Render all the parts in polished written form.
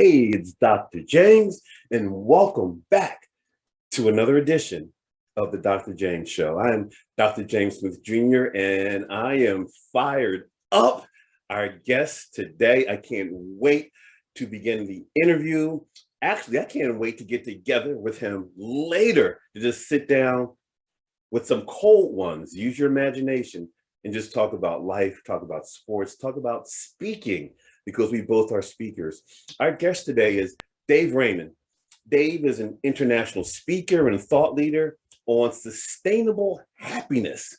Hey, it's Dr. James, and welcome back to another edition of the Dr. James Show. I'm Dr. James Smith Jr., and I am fired up. Our guest today, I can't wait to begin the interview. Actually, I can't wait to get together with him later to just sit down with some cold ones, use your imagination, and just talk about life, talk about sports, talk about speaking, because we both are speakers. Our guest today is Dave Raymond. Dave is an international speaker and thought leader on sustainable happiness.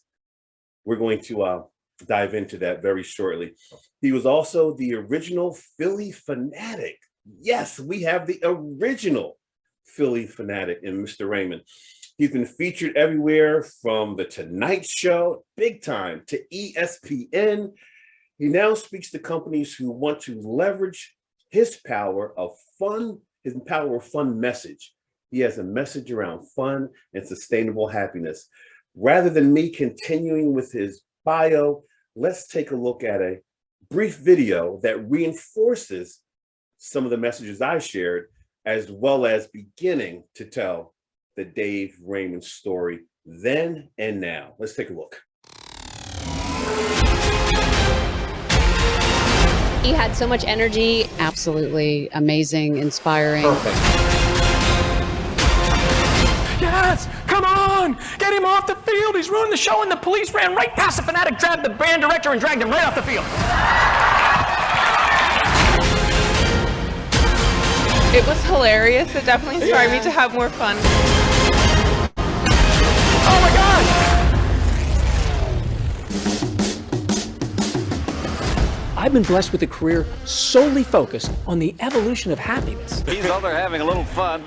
We're going to dive into that very shortly. He was also the original Philly Fanatic. Yes, we have the original Philly Fanatic in Mr. Raymond. He's been featured everywhere from The Tonight Show, big time, to ESPN. He now speaks to companies who want to leverage his power of fun message. He has a message around fun and sustainable happiness. Rather than me continuing with his bio, let's take a look at a brief video that reinforces some of the messages I shared, as well as beginning to tell the Dave Raymond story then and now. Let's take a look. He had so much energy. Absolutely amazing, inspiring. Perfect. Yes, come on, get him off the field. He's ruined the show, and the police ran right past the Fanatic, grabbed the band director, and dragged him right off the field. It was hilarious. It definitely inspired me to have more fun. Oh my God! I've been blessed with a career solely focused on the evolution of happiness. He's out there having a little fun.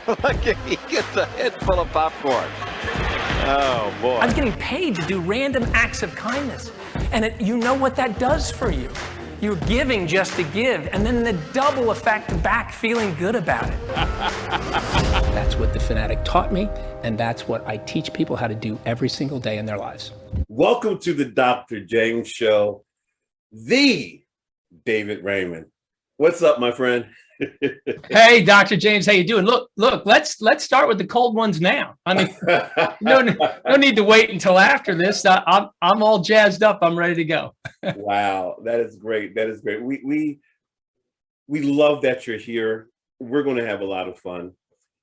Look, he gets a head full of popcorn. Oh, boy. I was getting paid to do random acts of kindness. And you know what that does for you. You're giving just to give, and then the double effect back feeling good about it. That's what the Fanatic taught me, and that's what I teach people how to do every single day in their lives. Welcome to the Dr. James Show, the David Raymond. What's up, my friend? Hey, Dr. James, how you doing? Look, let's start with the cold ones now. I mean, no need to wait until after this. I'm all jazzed up. I'm ready to go. Wow, that is great. That is great. We love that you're here. We're going to have a lot of fun.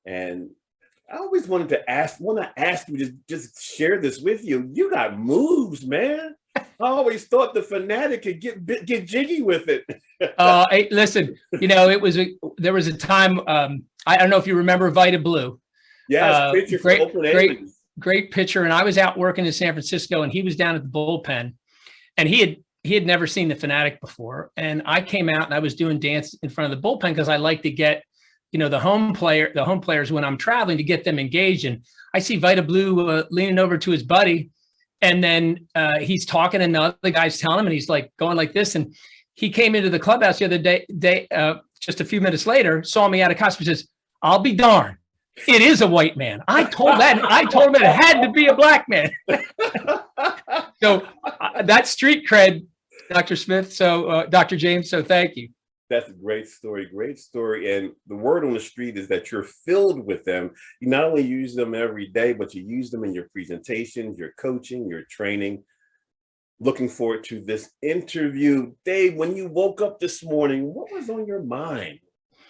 And I always wanted to ask you to just share this with you. You got moves, man. I always thought the Fanatic could get jiggy with it. Hey, listen, there was a time, I don't know if you remember Vita Blue. Yes, pitcher for Oakland A's. Great pitcher. And I was out working in San Francisco, and he was down at the bullpen, and he had never seen the Fanatic before. And I came out and I was doing dance in front of the bullpen because I like to get, the home players when I'm traveling, to get them engaged. And I see Vita Blue leaning over to his buddy. And then he's talking, and the other guy's telling him, and he's like going like this. And he came into the clubhouse the other day, just a few minutes later, saw me out of costume, says, "I'll be darned, it is a white man." I told him it had to be a black man. So that's street cred, Dr. Smith. So Dr. James. So thank you. That's a great story. And the word on the street is that you're filled with them. You not only use them every day, but you use them in your presentations, your coaching, your training. Looking forward to this interview. Dave, when you woke up this morning, what was on your mind?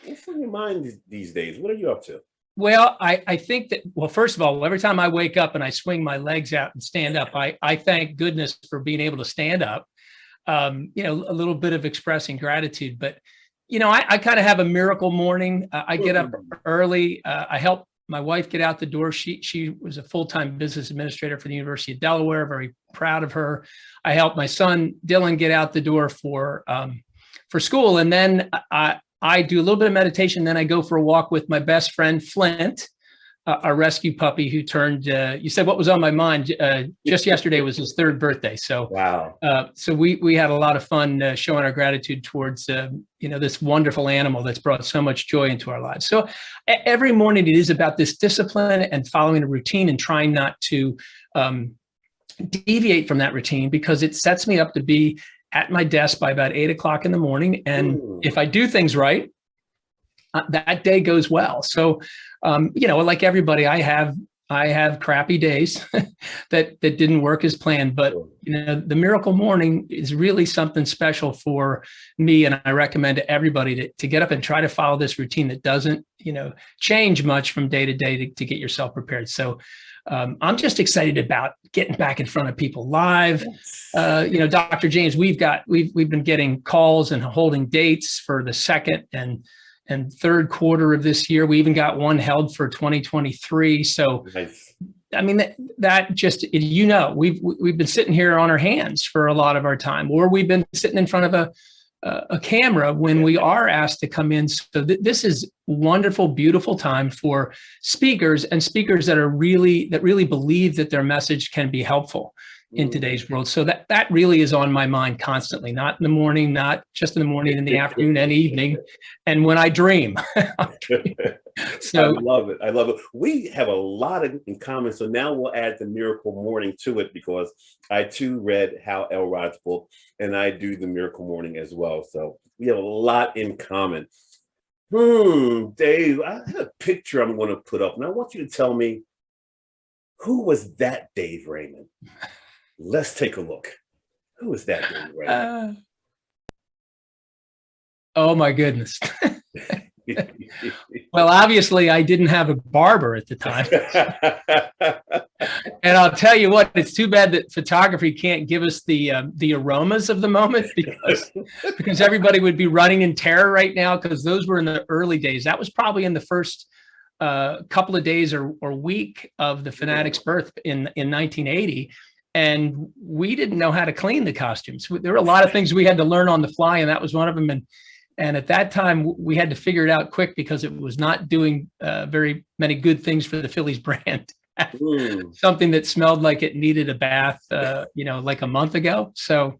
What's on your mind these days? What are you up to? Well, I think that, first of all, every time I wake up and I swing my legs out and stand up, I thank goodness for being able to stand up. A little bit of expressing gratitude, but, I kind of have a miracle morning. I get up early. I help my wife get out the door. She was a full-time business administrator for the University of Delaware. Very proud of her. I help my son, Dylan, get out the door for school. And then I do a little bit of meditation. Then I go for a walk with my best friend, Flint, a rescue puppy who turned, you said what was on my mind, just yesterday was his 3rd birthday. So, wow. So we had a lot of fun showing our gratitude towards, this wonderful animal that's brought so much joy into our lives. So every morning it is about this discipline and following a routine and trying not to deviate from that routine, because it sets me up to be at my desk by about 8 o'clock in the morning. And if I do things right, that day goes well. So, like everybody, I have crappy days that didn't work as planned, but the miracle morning is really something special for me. And I recommend to everybody to get up and try to follow this routine that doesn't, change much from day to day to get yourself prepared. So I'm just excited about getting back in front of people live. Dr. James, we've been getting calls and holding dates for the second and third quarter of this year. We even got one held for 2023. So, nice. I mean, that just, we've been sitting here on our hands for a lot of our time, or we've been sitting in front of a camera when we are asked to come in. So this is wonderful, beautiful time for speakers that really believe that their message can be helpful in today's world. So that really is on my mind constantly, not in the morning, not just in the morning, in the afternoon and evening, and when I dream. So I love it. We have a lot in common. So now we'll add the miracle morning to it, because I too read Hal Elrod's book, and I do the miracle morning as well. So we have a lot in common. Dave, I have a picture I'm going to put up, and I want you to tell me, who was that Dave Raymond? Let's take a look. Who is that Dave Raymond? Oh my goodness. Well, obviously I didn't have a barber at the time. And I'll tell you what, it's too bad that photography can't give us the aromas of the moment, because everybody would be running in terror right now, because those were in the early days. That was probably in the first couple of days or week of the Fanatic's birth in 1980. And we didn't know how to clean the costumes. There were a lot of things we had to learn on the fly, and that was one of them. And at that time, we had to figure it out quick, because it was not doing very many good things for the Phillies brand. Something that smelled like it needed a bath, like a month ago. So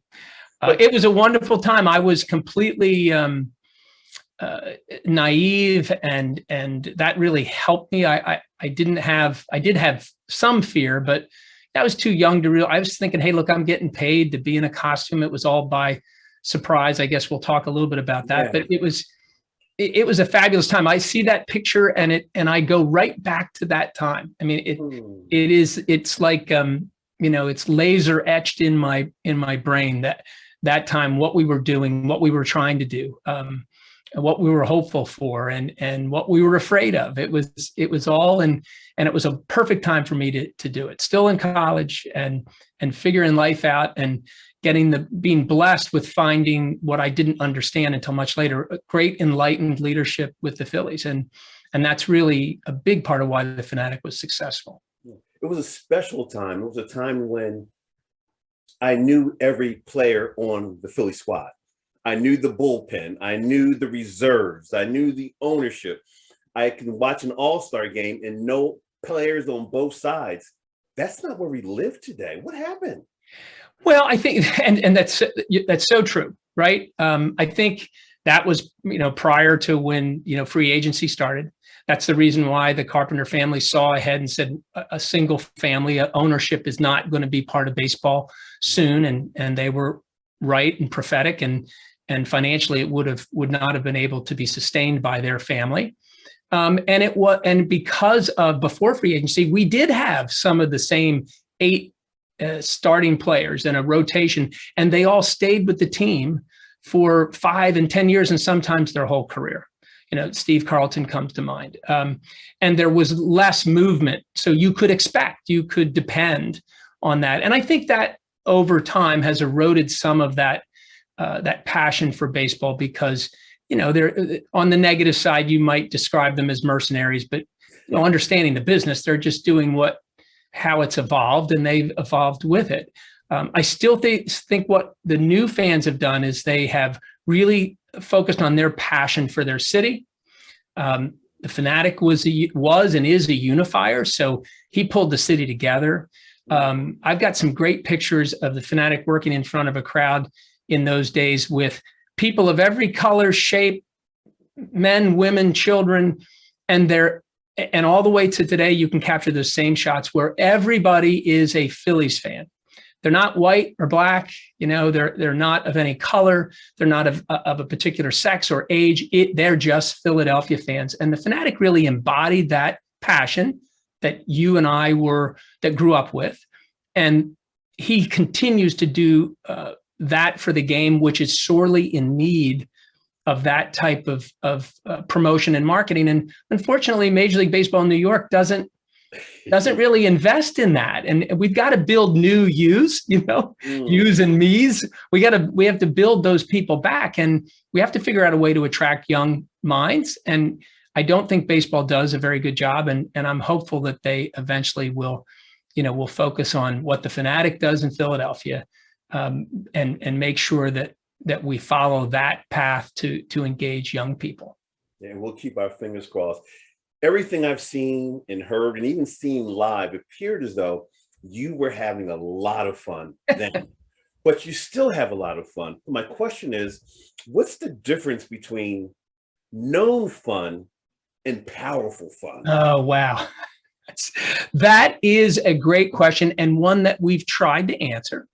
it was a wonderful time. I was completely naive, and that really helped me. I did have some fear, but I was too young to I was thinking, hey, look, I'm getting paid to be in a costume. It was all by surprise. I guess we'll talk a little bit about that, but it was a fabulous time. I see that picture and I go right back to that time. I mean, it's like, it's laser etched in my brain, that time, what we were doing, what we were trying to do, what we were hopeful for, and what we were afraid of. It was all, and it was a perfect time for me to do it. Still in college and figuring life out, and being blessed with finding what I didn't understand until much later, a great enlightened leadership with the Phillies. And that's really a big part of why the Fanatic was successful. It was a special time. It was a time when I knew every player on the Philly squad. I knew the bullpen. I knew the reserves. I knew the ownership. I can watch an all-star game and know players on both sides. That's not where we live today. What happened? Well, I think, and that's so true, right? I think that was, prior to when, free agency started. That's the reason why the Carpenter family saw ahead and said a single family ownership is not going to be part of baseball soon. And they were right and prophetic, and financially it would not have been able to be sustained by their family. And because of before free agency, we did have some of the same 8 starting players in a rotation, and they all stayed with the team for 5 and 10 years, and sometimes their whole career. Steve Carlton comes to mind. And there was less movement, so you could depend on that. And I think that over time has eroded some of that passion for baseball, because they're on the negative side, you might describe them as mercenaries, but understanding the business, they're just doing how it's evolved, and they've evolved with it. I still think what the new fans have done is they have really focused on their passion for their city. The Fanatic was and is a unifier, so he pulled the city together. I've got some great pictures of the Fanatic working in front of a crowd in those days with people of every color, shape, men, women, children, and all the way to today, you can capture those same shots where everybody is a Phillies fan. They're not white or black. They're not of any color. They're not of a particular sex or age. They're just Philadelphia fans. And the Fanatic really embodied that passion that you and I that grew up with. And he continues to do that for the game, which is sorely in need of that type of promotion and marketing. And unfortunately, Major League Baseball in New York doesn't really invest in that. And we've got to build new yous, yous and me's. We have to build those people back, and we have to figure out a way to attract young minds. And I don't think baseball does a very good job. And I'm hopeful that they eventually will focus on what the Fanatic does in Philadelphia, and make sure that we follow that path to engage young people. Yeah, and we'll keep our fingers crossed. Everything I've seen and heard and even seen live appeared as though you were having a lot of fun then, but you still have a lot of fun. My question is, what's the difference between known fun and powerful fun? Oh, wow. That is a great question, and one that we've tried to answer,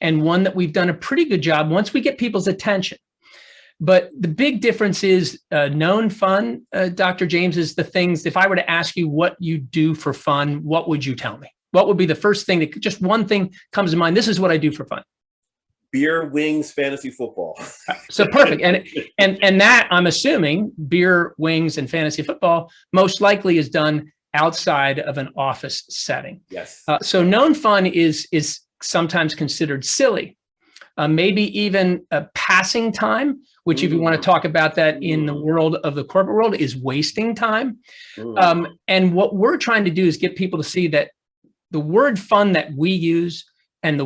and one that we've done a pretty good job once we get people's attention. But the big difference is known fun, Dr. James, is the things. If I were to ask you what you do for fun, what would you tell me? What would be the first thing just one thing comes to mind? This is what I do for fun. Beer, wings, fantasy football. So perfect. And that, I'm assuming, beer, wings, and fantasy football most likely is done outside of an office setting. Yes. So known fun is sometimes considered silly. Maybe even a passing time, which if you want to talk about that in the world of the corporate world, is wasting time. And what we're trying to do is get people to see that the word fun that we use and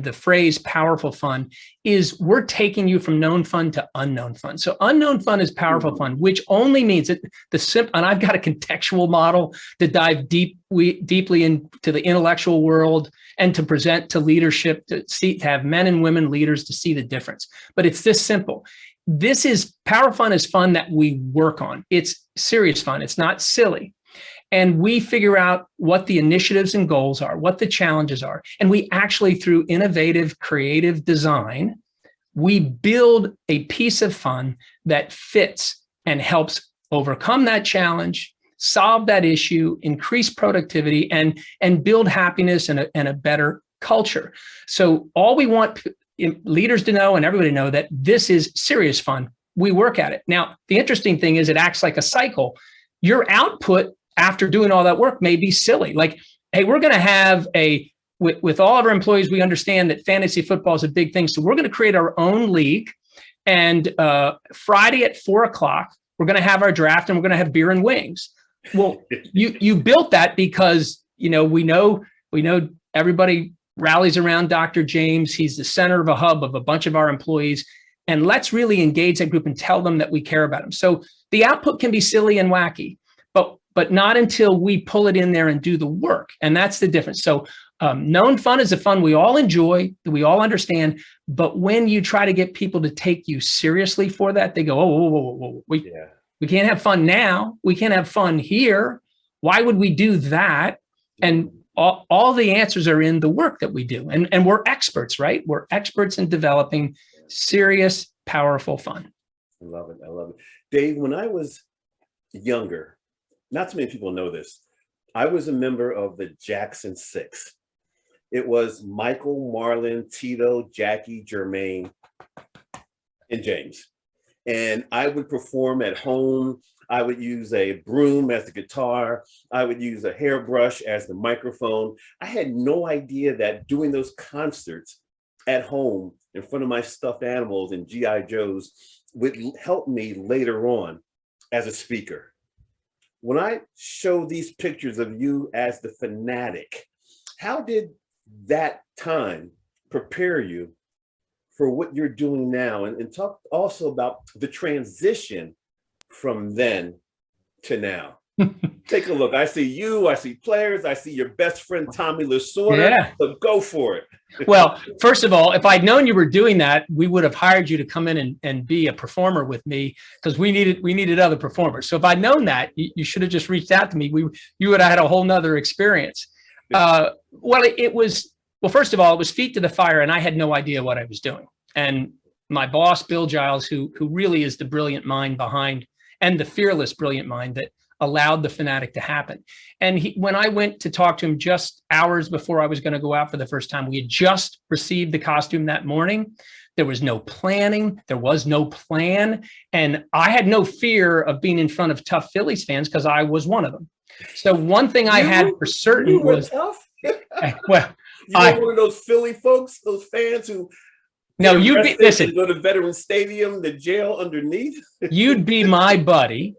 the phrase powerful fun is we're taking you from known fun to unknown fun. So unknown fun is powerful fun, which only means that and I've got a contextual model to dive deeply into the intellectual world and to present to leadership, to have men and women leaders to see the difference. But it's this simple. Power fun is fun that we work on. It's serious fun. It's not silly. And we figure out what the initiatives and goals are, what the challenges are. And we actually, through innovative, creative design, we build a piece of fun that fits and helps overcome that challenge, solve that issue, increase productivity, and build happiness and a better culture. So all we want leaders to know and everybody to know that this is serious fun. We work at it. Now, the interesting thing is it acts like a cycle. Your output after doing all that work may be silly. Like, hey, we're going to have with all of our employees, we understand that fantasy football is a big thing. So we're going to create our own league. And Friday at 4:00, we're going to have our draft and we're going to have beer and wings. Well, you built that because, we know everybody rallies around Dr. James. He's the center of a hub of a bunch of our employees. And let's really engage that group and tell them that we care about them. So the output can be silly and wacky, but not until we pull it in there and do the work. And that's the difference. So known fun is a fun we all enjoy, that we all understand. But when you try to get people to take you seriously for that, they go, whoa. We can't have fun now. We can't have fun here. Why would we do that? And all the answers are in the work that we do. And we're experts, right? We're experts in developing serious, powerful fun. I love it. Dave, when I was younger, not too many people know this, I was a member of the Jackson Six. It was Michael, Marlon, Tito, Jackie, Jermaine, and James. And I would perform at home. I would use a broom as the guitar. I would use a hairbrush as the microphone. I had no idea that doing those concerts at home in front of my stuffed animals and G.I. Joes would help me later on as a speaker. When I show these pictures of you as the Fanatic, how did that time prepare you for what you're doing now? And talk also about the transition from then to now. Take a look. I see you, I see players, I see your best friend, Tommy Lasorda. Yeah. So go for it. Well, first of all, if I'd known you were doing that, we would have hired you to come in and be a performer with me, because we needed other performers. So if I'd known that, you should have just reached out to me. You would have had a whole nother experience. Well, it was Well, first of all, it was feet to the fire, and I had no idea what I was doing. And my boss, Bill Giles, who really is the brilliant mind behind, and the fearless brilliant mind that allowed the Fanatic to happen. And when I went to talk to him just hours before I was going to go out for the first time, we had just received the costume that morning. There was no planning. There was no plan. And I had no fear of being in front of tough Phillies fans because I was one of them. So one thing I had for certain was tough. Well, You were one of those Philly folks, those fans who no, you'd be listen. Go to Veterans Stadium, the jail underneath. You'd be my buddy,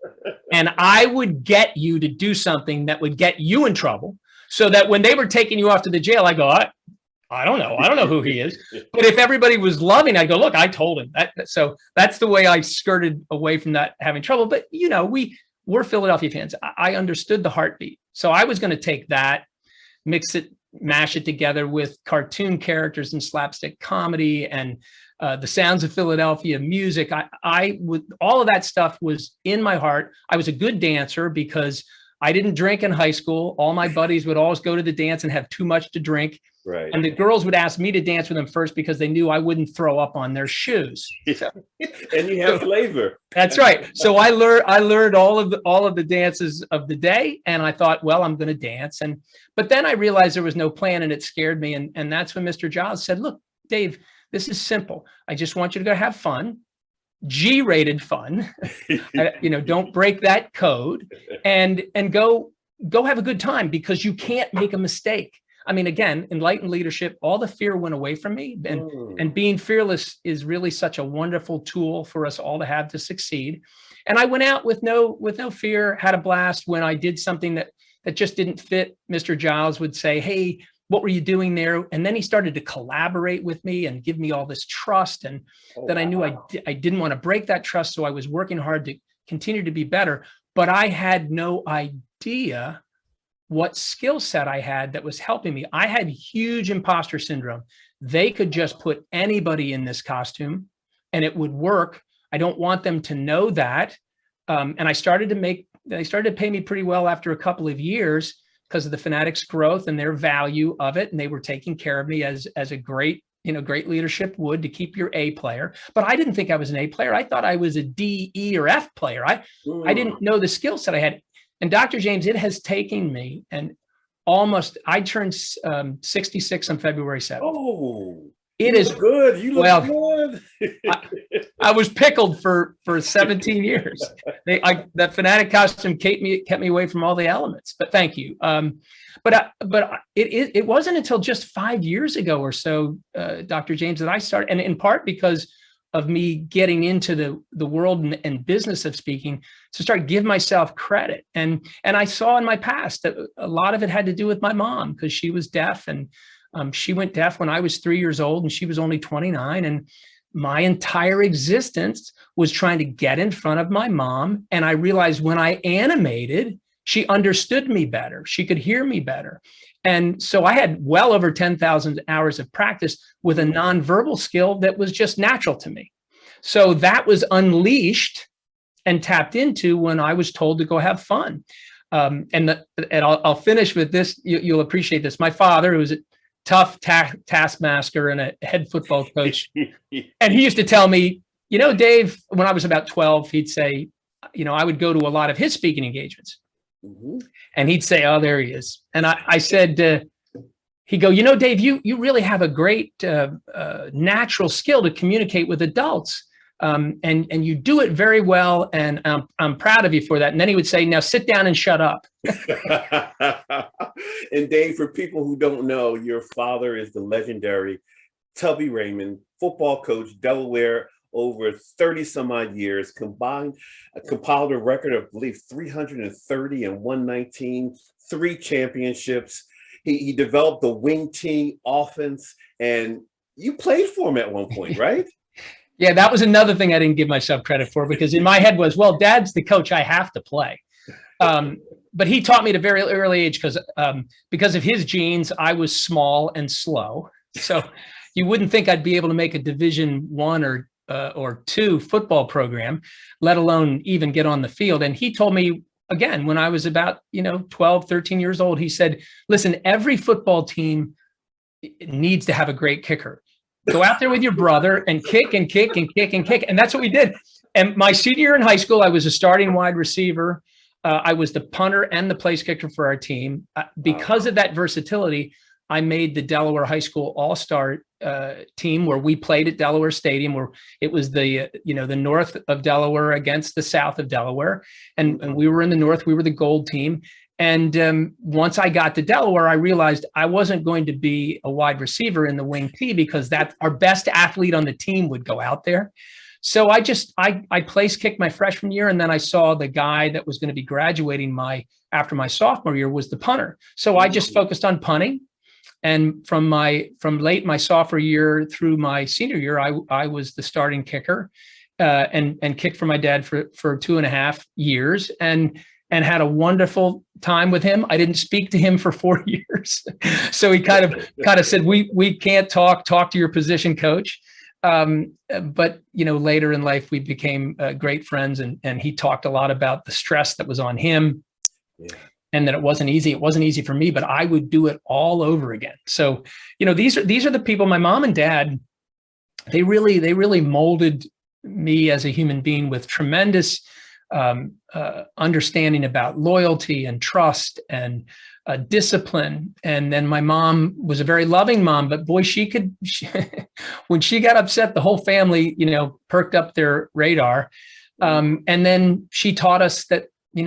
and I would get you to do something that would get you in trouble, so that when they were taking you off to the jail, I go, I don't know who he is. But if everybody was loving, I go, look, I told him that. So that's the way I skirted away from that having trouble. But you know, we're Philadelphia fans. I understood the heartbeat, so I was going to take that, mash it together with cartoon characters and slapstick comedy and the sounds of Philadelphia music. I would, all of that stuff was in my heart. I was a good dancer because I didn't drink in high school. All my buddies would always go to the dance and have too much to drink. Right. And the girls would ask me to dance with them first because they knew I wouldn't throw up on their shoes. Yeah. And you have flavor. That's right. So I learned all of the dances of the day, and I thought, well, I'm going to dance. But then I realized there was no plan, and it scared me. And that's when Mr. Giles said, look, Dave, this is simple. I just want you to go have fun, G-rated fun. Don't break that code, and go have a good time, because you can't make a mistake. I mean, again, enlightened leadership, all the fear went away from me, and being fearless is really such a wonderful tool for us all to have to succeed. And I went out with no fear, had a blast. When I did something that just didn't fit, Mr. Giles would say, hey, what were you doing there? And then he started to collaborate with me and give me all this trust. And then I knew I didn't want to break that trust. So I was working hard to continue to be better, but I had no idea what skill set I had that was helping me. I had huge imposter syndrome. They could just put anybody in this costume and it would work. I don't want them to know that. And they started to pay me pretty well after a couple of years because of the Fanatic's growth and their value of it. And they were taking care of me as a great leadership would, to keep your A player. But I didn't think I was an A player. I thought I was a D, E, or F player. I didn't know the skill set I had. And Dr. James, it has taken me, and I turned 66 on February 7th. Oh, it is good. You look good. I was pickled for 17 years. That Fanatic costume kept me away from all the elements. But thank you. But it wasn't until just 5 years ago or so, Dr. James, that I started, and in part because of me getting into the world and business of speaking, to start give myself credit. And I saw in my past that a lot of it had to do with my mom, because she was deaf, and she went deaf when I was 3 years old and she was only 29. And my entire existence was trying to get in front of my mom. And I realized when I animated, she understood me better. She could hear me better. And so I had well over 10,000 hours of practice with a nonverbal skill that was just natural to me. So that was unleashed and tapped into when I was told to go have fun. And I'll finish with this. You'll appreciate this. My father, who was a tough taskmaster and a head football coach, and he used to tell me, Dave, when I was about 12, he'd say, I would go to a lot of his speaking engagements. Mm-hmm. And he'd say, oh, there he is. And I said, he'd go, Dave, you really have a great natural skill to communicate with adults. And you do it very well. And I'm proud of you for that. And then he would say, now sit down and shut up. And Dave, for people who don't know, your father is the legendary Tubby Raymond, football coach, Delaware, over 30 some odd years, compiled a record of, I believe, 330 and 119, 3 championships. He developed the wing T offense, and you played for him at one point, right? Yeah, that was another thing I didn't give myself credit for, because in my head was, well, Dad's the coach, I have to play. But he taught me at a very early age because of his genes. I was small and slow, so you wouldn't think I'd be able to make a Division I or II football program, let alone even get on the field. And he told me, again, when I was about 12, 13 years old, he said, listen, every football team it needs to have a great kicker. Go out there with your brother and kick and kick and kick and kick. And that's what we did. And my senior year in high school, I was a starting wide receiver. I was the punter and the place kicker for our team. Because of that versatility, I made the Delaware High School All-Star team, where we played at Delaware Stadium, where it was the north of Delaware against the south of Delaware. And we were in the north, we were the gold team. And once I got to Delaware, I realized I wasn't going to be a wide receiver in the wing T, because that's our best athlete on the team would go out there. So I place kicked my freshman year, and then I saw the guy that was going to be graduating after my sophomore year was the punter. So I just focused on punting. And from late my sophomore year through my senior year, I was the starting kicker, and kicked for my dad for 2.5 years, and had a wonderful time with him. I didn't speak to him for 4 years. So he kind of said, we can't talk to your position coach. But later in life, we became great friends, and he talked a lot about the stress that was on him. Yeah. And that it wasn't easy. It wasn't easy for me, but I would do it all over again. So, these are the people, my mom and dad, they really molded me as a human being with tremendous understanding about loyalty and trust and discipline. And then my mom was a very loving mom, but boy, when she got upset, the whole family, perked up their radar. And then she taught us that,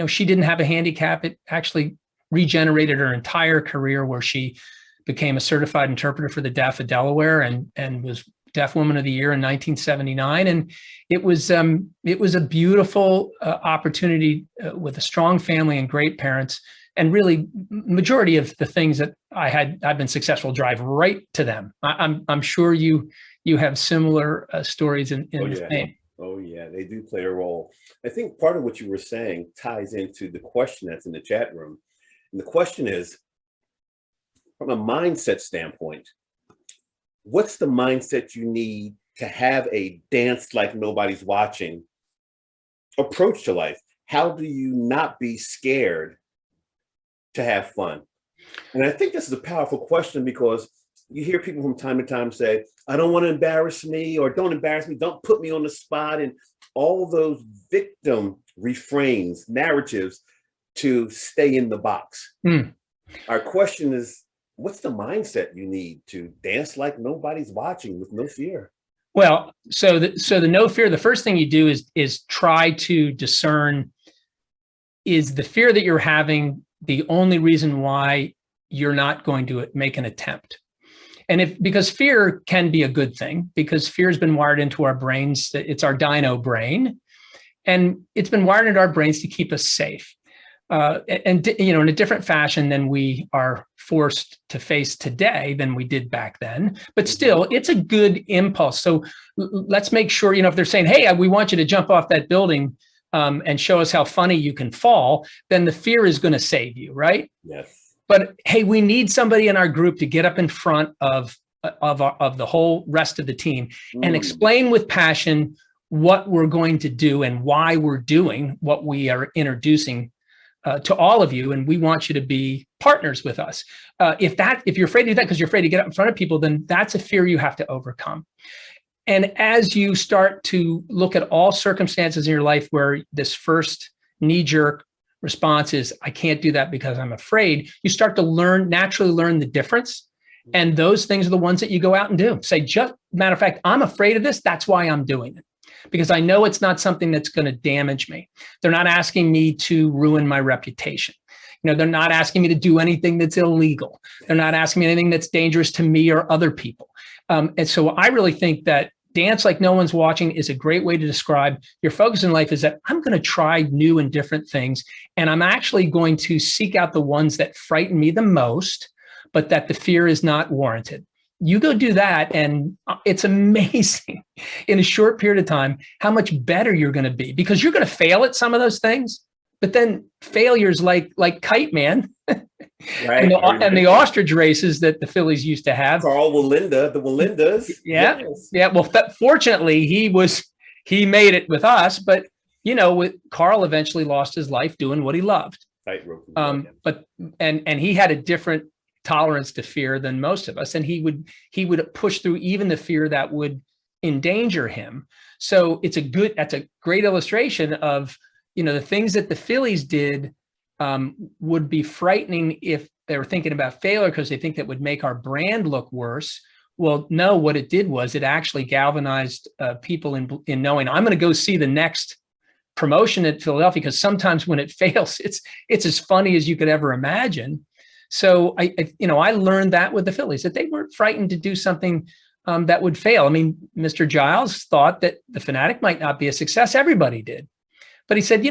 she didn't have a handicap. It actually regenerated her entire career, where she became a certified interpreter for the deaf of Delaware and was Deaf Woman of the Year in 1979. And it was a beautiful opportunity with a strong family and great parents. And really, majority of the things that I've been successful drive right to them. I'm sure you have similar stories in the same. Oh yeah, they do play a role. I think part of what you were saying ties into the question that's in the chat room. And the question is, from a mindset standpoint, what's the mindset you need to have a dance like nobody's watching approach to life? How do you not be scared to have fun? And I think this is a powerful question, because you hear people from time to time say, I don't want to embarrass me, or don't embarrass me, don't put me on the spot, and all those victim refrains, narratives to stay in the box. Our question is, what's the mindset you need to dance like nobody's watching with no fear? Well, so the no fear, the first thing you do is try to discern, is the fear that you're having the only reason why you're not going to make an attempt? And because fear can be a good thing, because fear has been wired into our brains. It's our dino brain, and it's been wired into our brains to keep us safe. And in a different fashion than we are forced to face today than we did back then. But still, it's a good impulse. So let's make sure, if they're saying, hey, we want you to jump off that building and show us how funny you can fall, then the fear is going to save you, right? Yes. But hey, we need somebody in our group to get up in front of the whole rest of the team and explain with passion what we're going to do and why we're doing what we are introducing to all of you, and we want you to be partners with us. If you're afraid to do that because you're afraid to get up in front of people, then that's a fear you have to overcome. And as you start to look at all circumstances in your life where this first knee-jerk response is, I can't do that because I'm afraid, you start to naturally learn the difference. And those things are the ones that you go out and do. Say, matter of fact, I'm afraid of this. That's why I'm doing it. Because I know it's not something that's going to damage me. They're not asking me to ruin my reputation. They're not asking me to do anything that's illegal. They're not asking me anything that's dangerous to me or other people. And so I really think that dance like no one's watching is a great way to describe your focus in life, is that I'm going to try new and different things. And I'm actually going to seek out the ones that frighten me the most, but that the fear is not warranted. You go do that, and it's amazing in a short period of time how much better you're going to be, because you're going to fail at some of those things, but then failures like Kite Man right, and the ostrich races that the Phillies used to have. Carl Walinda, the Walindas. Yeah. Yes. Yeah. Well, fortunately, he made it with us, but Carl eventually lost his life doing what he loved. Tightrope. But he had a different tolerance to fear than most of us. And he would push through even the fear that would endanger him. So that's a great illustration of, the things that the Phillies did would be frightening if they were thinking about failure because they think that would make our brand look worse. Well, no, what it did was it actually galvanized people in knowing I'm going to go see the next promotion at Philadelphia, because sometimes when it fails, it's as funny as you could ever imagine. So I learned that with the Phillies, that they weren't frightened to do something that would fail. I mean, Mr. Giles thought that the Fanatic might not be a success. Everybody did. But he said,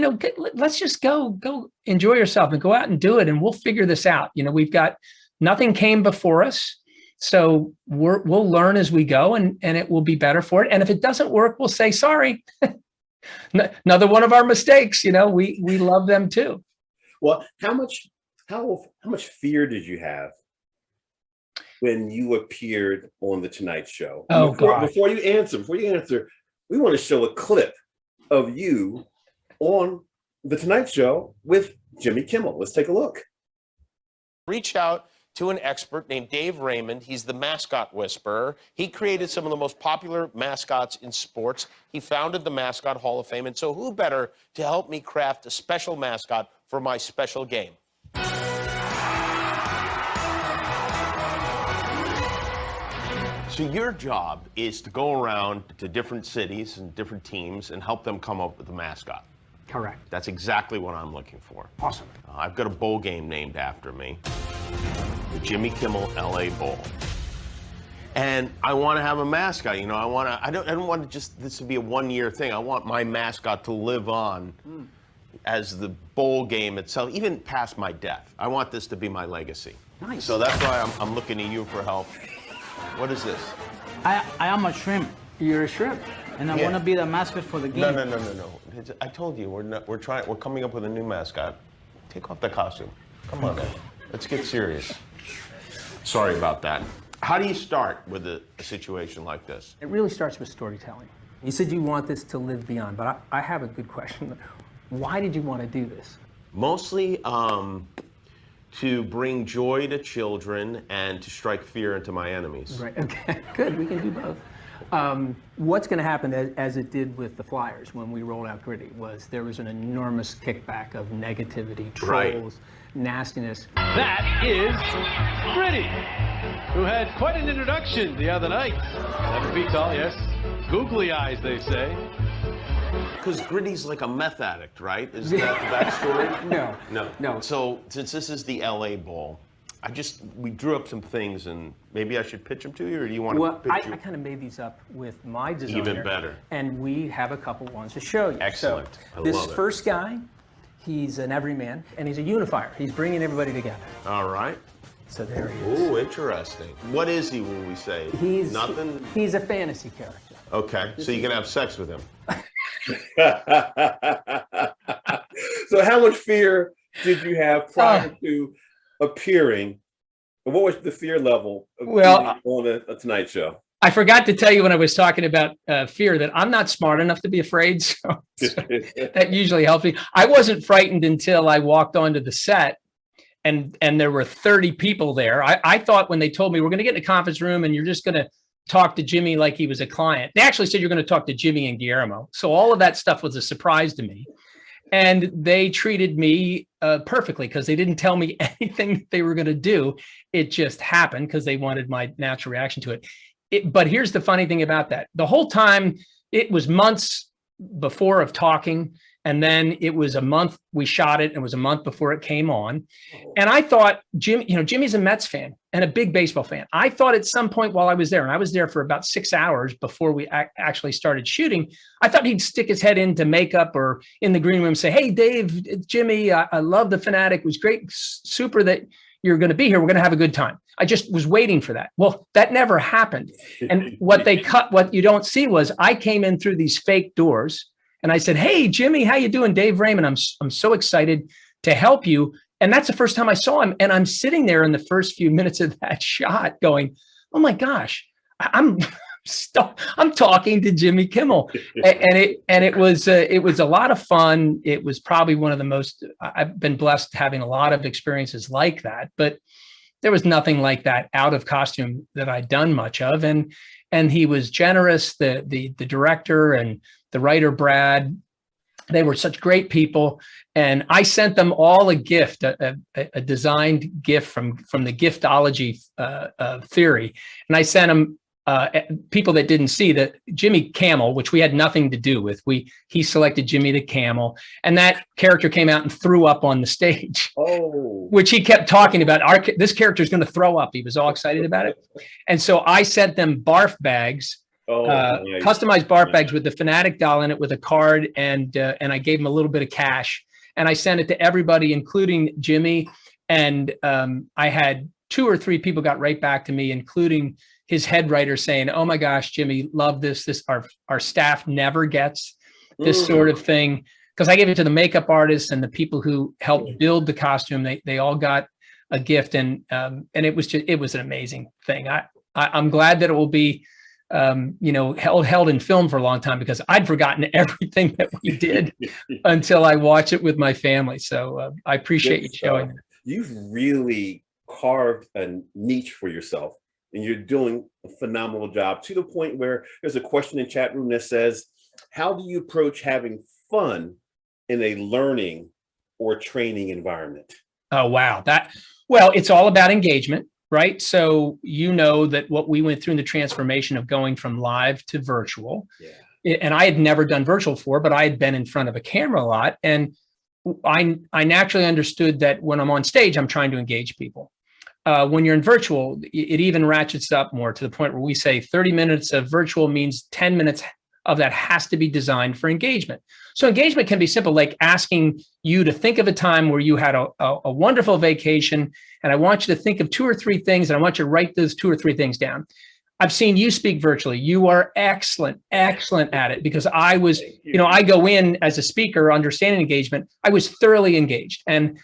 let's just go enjoy yourself and go out and do it. And we'll figure this out. We've got nothing came before us. So we'll learn as we go and it will be better for it. And if it doesn't work, we'll say, sorry, another one of our mistakes. We love them too. Well, how much fear did you have when you appeared on the Tonight Show? Oh, God. Before you answer, we want to show a clip of you on the Tonight Show with Jimmy Kimmel. Let's take a look. Reach out to an expert named Dave Raymond. He's the mascot whisperer. He created some of the most popular mascots in sports. He founded the Mascot Hall of Fame. And so who better to help me craft a special mascot for my special game? So your job is to go around to different cities and different teams and help them come up with a mascot. Correct. That's exactly what I'm looking for. Awesome. I've got a bowl game named after me, the Jimmy Kimmel LA Bowl. And I want to have a mascot. I don't want this to be a one-year thing. I want my mascot to live on as the bowl game itself, even past my death. I want this to be my legacy. Nice. So that's why I'm looking to you for help. What is this? I am a shrimp. You're a shrimp. And I want to be the mascot for the game. No. I told you we're coming up with a new mascot. Take off the costume. Come on, man. Let's get serious. Sorry about that. How do you start with a situation like this? It really starts with storytelling. You said you want this to live beyond, but I have a good question. Why did you want to do this? Mostly to bring joy to children and to strike fear into my enemies. Right. Okay. Good. We can do both. What's going to happen, as it did with the Flyers when we rolled out Gritty, was there was an enormous kickback of negativity, trolls, nastiness. That is Gritty, who had quite an introduction the other night. 7 feet tall, yes. Googly eyes, they say. Because Gritty's like a meth addict, right? Is that the backstory? No. So since this is the LA Bowl, we drew up some things, and maybe I should pitch them to you, or do you want to pitch I kind of made these up with my designer. Even better. And we have a couple ones to show you. Excellent. So this first guy, he's an everyman, and he's a unifier. He's bringing everybody together. All right. So there he is. Ooh, interesting. What is he when we say? Nothing? He's a fantasy character. Okay, so you can have sex with him. So how much fear did you have prior to appearing? What was the fear level on a Tonight Show? I forgot to tell you when I was talking about fear that I'm not smart enough to be afraid. So that usually helps me. I wasn't frightened until I walked onto the set and there were 30 people there. I thought when they told me we're going to get in a conference room and you're just going to talk to Jimmy like he was a client. They actually said you're going to talk to Jimmy and Guillermo. So all of that stuff was a surprise to me. And they treated me perfectly because they didn't tell me anything that they were going to do. It just happened because they wanted my natural reaction to it. But here's the funny thing about that. The whole time, it was months before of talking. And then it was a month we shot it. And it was a month before it came on. And I thought, Jimmy's a Mets fan and a big baseball fan. I thought at some point while I was there, and I was there for about 6 hours before we actually started shooting, I thought he'd stick his head into makeup or in the green room and say, hey, Dave, it's Jimmy, I love the Fanatic. It was great. Super that you're going to be here. We're going to have a good time. I just was waiting for that. Well, that never happened. And what you don't see was I came in through these fake doors. And I said, hey, Jimmy, how you doing? Dave Raymond, I'm so excited to help you. And that's the first time I saw him. And I'm sitting there in the first few minutes of that shot going, oh my gosh, I'm talking to Jimmy Kimmel. And it was a lot of fun. It was probably one of the most, I've been blessed having a lot of experiences like that. But there was nothing like that out of costume that I'd done much of. And he was generous, the director and the writer, Brad. They were such great people. And I sent them all a gift, a designed gift from the giftology theory. And I sent them people that didn't see that Jimmy Camel, which we had nothing to do with. He selected Jimmy the Camel, and that character came out and threw up on the stage. Oh, Which he kept talking about. This character is going to throw up. He was all excited about it. And so I sent them barf bags, nice. customized barf bags with the Fanatic doll in it with a card, and I gave him a little bit of cash. And I sent it to everybody, including Jimmy. And I had 2 or 3 people got right back to me, including his head writer, saying, "Oh my gosh, Jimmy, love this. Our staff never gets this sort of thing." Because I gave it to the makeup artists and the people who helped build the costume. They all got a gift, and it was an amazing thing. I'm glad that it will be held in film for a long time, because I'd forgotten everything that we did until I watched it with my family. So I appreciate you showing that. You've really carved a niche for yourself, and you're doing a phenomenal job, to the point where there's a question in chat room that says, how do you approach having fun in a learning or training environment? Oh, wow. Well, it's all about engagement, right? So you know that what we went through in the transformation of going from live to virtual. Yeah. And I had never done virtual before, but I had been in front of a camera a lot. And I naturally understood that when I'm on stage, I'm trying to engage people. When you're in virtual, it even ratchets up more, to the point where we say 30 minutes of virtual means 10 minutes of that has to be designed for engagement. So engagement can be simple, like asking you to think of a time where you had a wonderful vacation, and I want you to think of 2 or 3 things, and I want you to write those 2 or 3 things down. I've seen you speak virtually. You are excellent at it, because I was, I go in as a speaker, understanding engagement. I was thoroughly engaged, and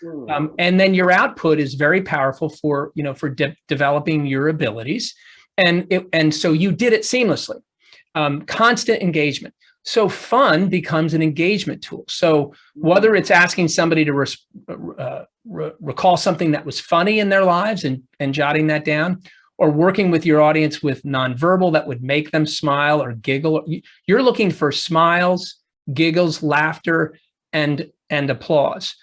then your output is very powerful for developing your abilities, and so you did it seamlessly. Constant engagement. So fun becomes an engagement tool. So whether it's asking somebody to recall something that was funny in their lives and jotting that down, or working with your audience with nonverbal that would make them smile or giggle. You're looking for smiles, giggles, laughter, and applause.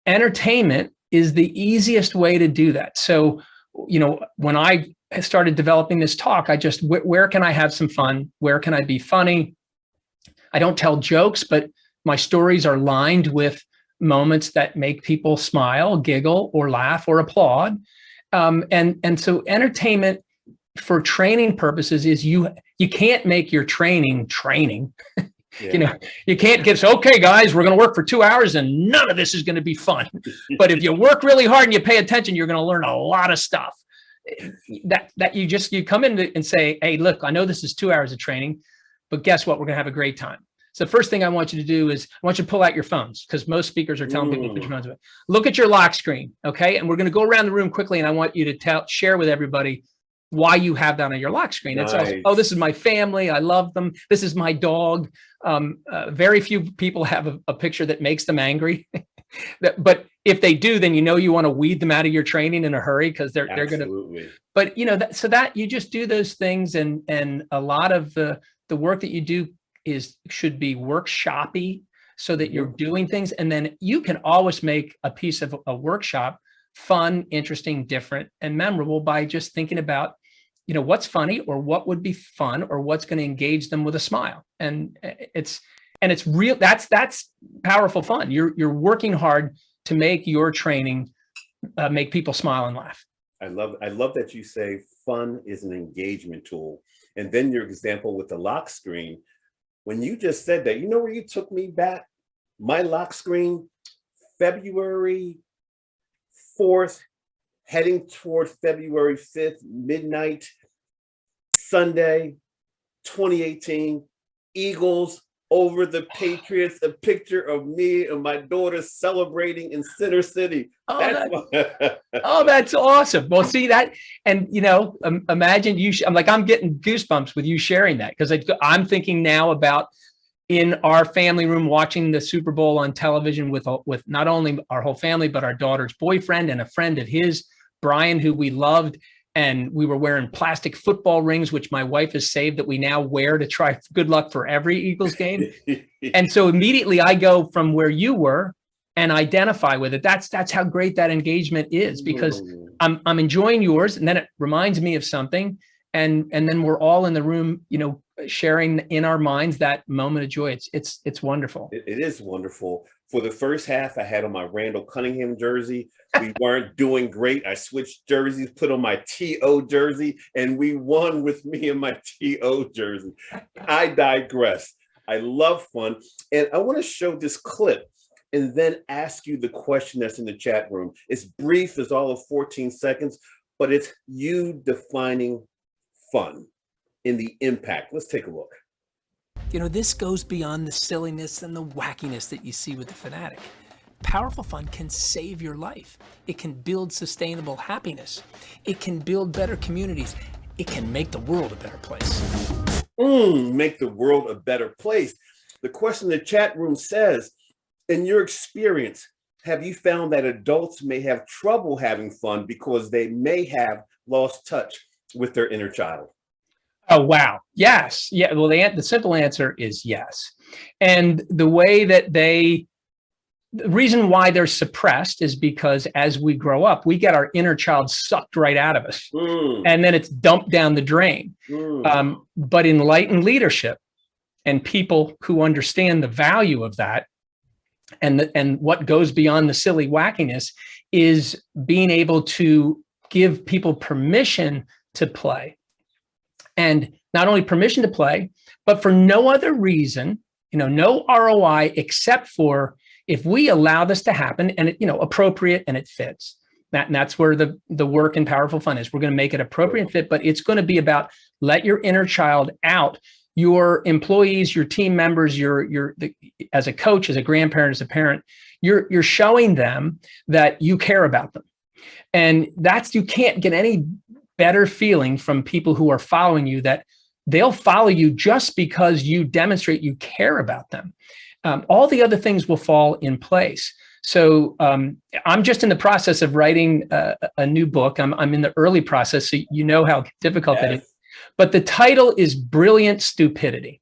Entertainment is the easiest way to do that. So, when I started developing this talk, where can I have some fun? Where can I be funny? I don't tell jokes, but my stories are lined with moments that make people smile, giggle, or laugh, or applaud. And so entertainment for training purposes is you can't make your training. Yeah. You can't get, okay, guys, we're going to work for 2 hours and none of this is going to be fun. But if you work really hard and you pay attention, you're going to learn a lot of stuff. That you come in and say, hey, look, I know this is 2 hours of training, but guess what? We're going to have a great time. So the first thing I want you to do is I want you to pull out your phones, because most speakers are telling people to put your phones away. Look at your lock screen, okay? And we're going to go around the room quickly, and I want you to share with everybody why you have that on your lock screen. Nice. It's this is my family. I love them. This is my dog. Very few people have a picture that makes them angry. But if they do, then you want to weed them out of your training in a hurry, because they're going to. But so that you just do those things, and a lot of the work that you do should be workshoppy, so that you're doing things, and then you can always make a piece of a workshop fun, interesting, different, and memorable by just thinking about what's funny, or what would be fun, or what's going to engage them with a smile. And it's real. That's powerful fun. You're working hard to make your training make people smile and laugh. I love that you say fun is an engagement tool. And then your example with the lock screen, when you just said that, where you took me back? My lock screen, February 4th, heading toward February 5th, midnight, Sunday, 2018, Eagles over the Patriots, a picture of me and my daughter celebrating in Center City. That's awesome. Well, see that, and imagine I'm getting goosebumps with you sharing that, because I'm thinking now about in our family room watching the Super Bowl on television with not only our whole family, but our daughter's boyfriend and a friend of his Brian, who we loved, and we were wearing plastic football rings, which my wife has saved that we now wear to try good luck for every Eagles game. And so immediately I go from where you were and identify with it. That's how great that engagement is, because I'm enjoying yours, and then it reminds me of something, and then we're all in the room, you know, sharing in our minds that moment of joy. It's wonderful. It is wonderful. For the first half, I had on my Randall Cunningham jersey. We weren't doing great. I switched jerseys, put on my TO jersey, and we won with me in my TO jersey. I digress. I love fun. And I want to show this clip and then ask you the question that's in the chat room. It's brief, it's all of 14 seconds, but it's you defining fun in the impact. Let's take a look. You know, this goes beyond the silliness and the wackiness that you see with the Fanatic. Powerful fun can save your life. It can build sustainable happiness. It can build better communities. It can make the world a better place. Make the world a better place. The question in the chat room says, in your experience, have you found that adults may have trouble having fun because they may have lost touch with their inner child? Oh, wow. Yes. Yeah. Well, the simple answer is yes. And the way that the reason why they're suppressed is because as we grow up, we get our inner child sucked right out of us, and then it's dumped down the drain. But enlightened leadership and people who understand the value of that and what goes beyond the silly wackiness is being able to give people permission to play. And not only permission to play, but for no other reason, you know, no ROI except for if we allow this to happen and it, you know, appropriate and it fits. And that's where the work in Powerful Fun is. We're going to make it appropriate and fit, but it's going to be about let your inner child out. Your employees, your team members, as a coach, as a grandparent, as a parent, you're showing them that you care about them. And you can't get any better feeling from people who are following you, that they'll follow you just because you demonstrate you care about them. All the other things will fall in place. So I'm just in the process of writing a new book. I'm in the early process, so you know how difficult that is. But the title is Brilliant Stupidity.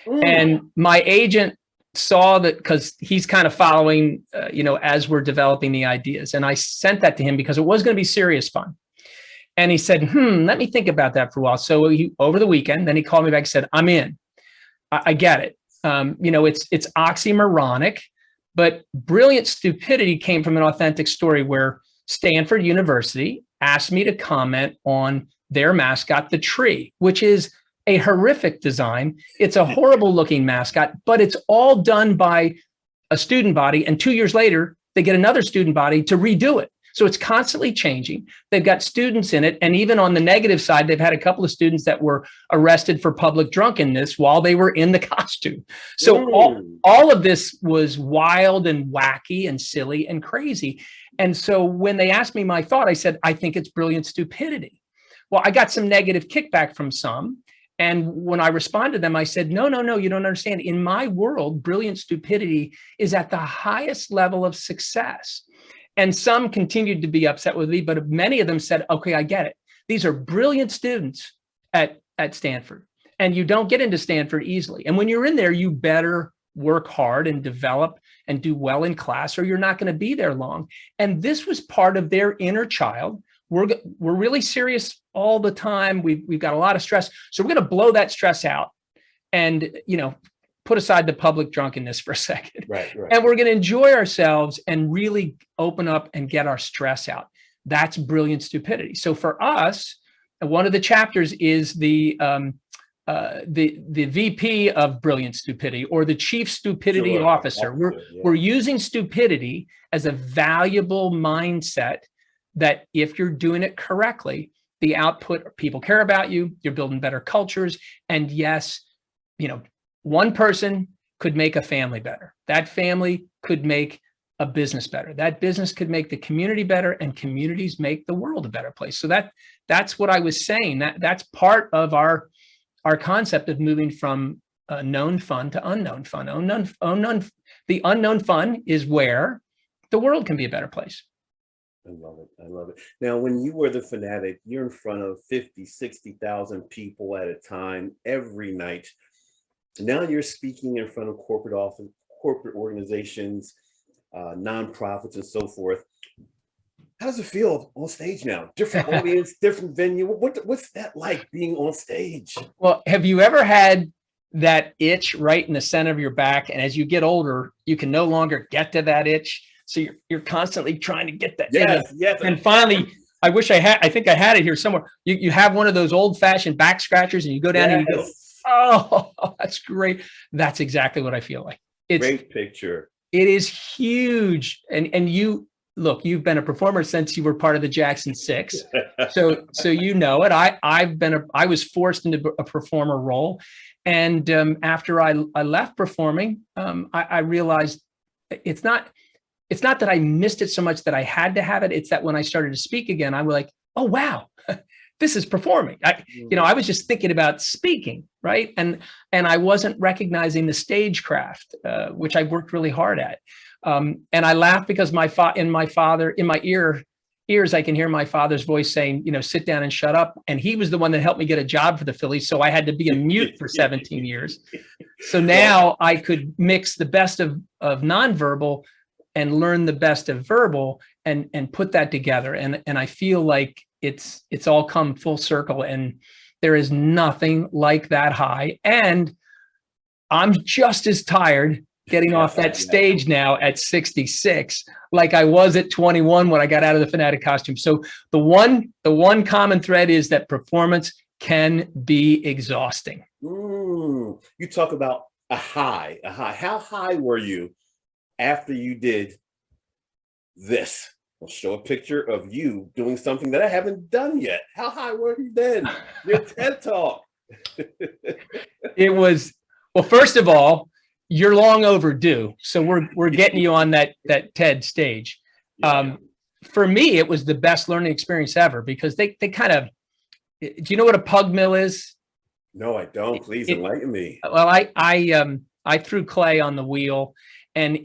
And my agent saw that because he's kind of following, you know, as we're developing the ideas. And I sent that to him because it was going to be serious fun. And he said, let me think about that for a while. So over the weekend, then he called me back and said, I'm in. I get it. You know, it's oxymoronic, but Brilliant Stupidity came from an authentic story where Stanford University asked me to comment on their mascot, the tree, which is a horrific design. It's a horrible looking mascot, but it's all done by a student body. And 2 years later, they get another student body to redo it. So it's constantly changing. They've got students in it. And even on the negative side, they've had a couple of students that were arrested for public drunkenness while they were in the costume. So all of this was wild and wacky and silly and crazy. And so when they asked me my thought, I said, I think it's Brilliant Stupidity. Well, I got some negative kickback from some. And when I responded to them, I said, no, you don't understand. In my world, Brilliant Stupidity is at the highest level of success. And some continued to be upset with me, but many of them said, okay, I get it. These are brilliant students at Stanford, and you don't get into Stanford easily. And when you're in there, you better work hard and develop and do well in class, or you're not going to be there long. And this was part of their inner child. We're really serious all the time. We've got a lot of stress. So we're going to blow that stress out and, you know, put aside the public drunkenness for a second. Right. And we're going to enjoy ourselves and really open up and get our stress out. That's Brilliant Stupidity. So for us, one of the chapters is the VP of Brilliant Stupidity, or the Chief Stupidity Officer. We're using stupidity as a valuable mindset that if you're doing it correctly, the output, people care about you, you're building better cultures. And yes, you know, one person could make a family better. That family could make a business better. That business could make the community better, and communities make the world a better place. So that's what I was saying. That's part of our concept of moving from known fun to unknown fun. The unknown fun is where the world can be a better place. I love it. I love it. Now, when you were the Fanatic, you're in front of 50, 60,000 people at a time every night. Now you're speaking in front of corporate organizations, nonprofits, and so forth. How does it feel on stage now? Different audience, different venue. What's that like being on stage? Well, have you ever had that itch right in the center of your back? And as you get older, you can no longer get to that itch. So you're constantly trying to get that. Yes, yes. And finally, I think I had it here somewhere. You have one of those old fashioned back scratchers and you go down and you go, oh, that's great. That's exactly what I feel like. It's great picture. It is huge. And you look, you've been a performer since you were part of the Jackson 6. So you know it. I was forced into a performer role. And after I left performing, I realized it's not that I missed it so much that I had to have it. It's that when I started to speak again, I was like, oh, wow, this is performing. I was just thinking about speaking, right? And I wasn't recognizing the stagecraft, which I worked really hard at. And I laugh because in my ears, I can hear my father's voice saying, sit down and shut up. And he was the one that helped me get a job for the Phillies. So I had to be a mute for 17 years. So now I could mix the best of nonverbal and learn the best of verbal and put that together. And I feel like it's all come full circle, and there is nothing like that high. And I'm just as tired getting off that stage now at 66, like I was at 21 when I got out of the Fanatic costume. So the one common thread is that performance can be exhausting. You talk about a high. How high were you after you did this? I'll show a picture of you doing something that I haven't done yet. How high were you then? Your TED Talk. It was, well, first of all, you're long overdue. So we're getting you on that TED stage. Yeah. For me, it was the best learning experience ever because they kind of, do you know what a pug mill is? No, I don't. Please enlighten me. Well, I threw clay on the wheel, and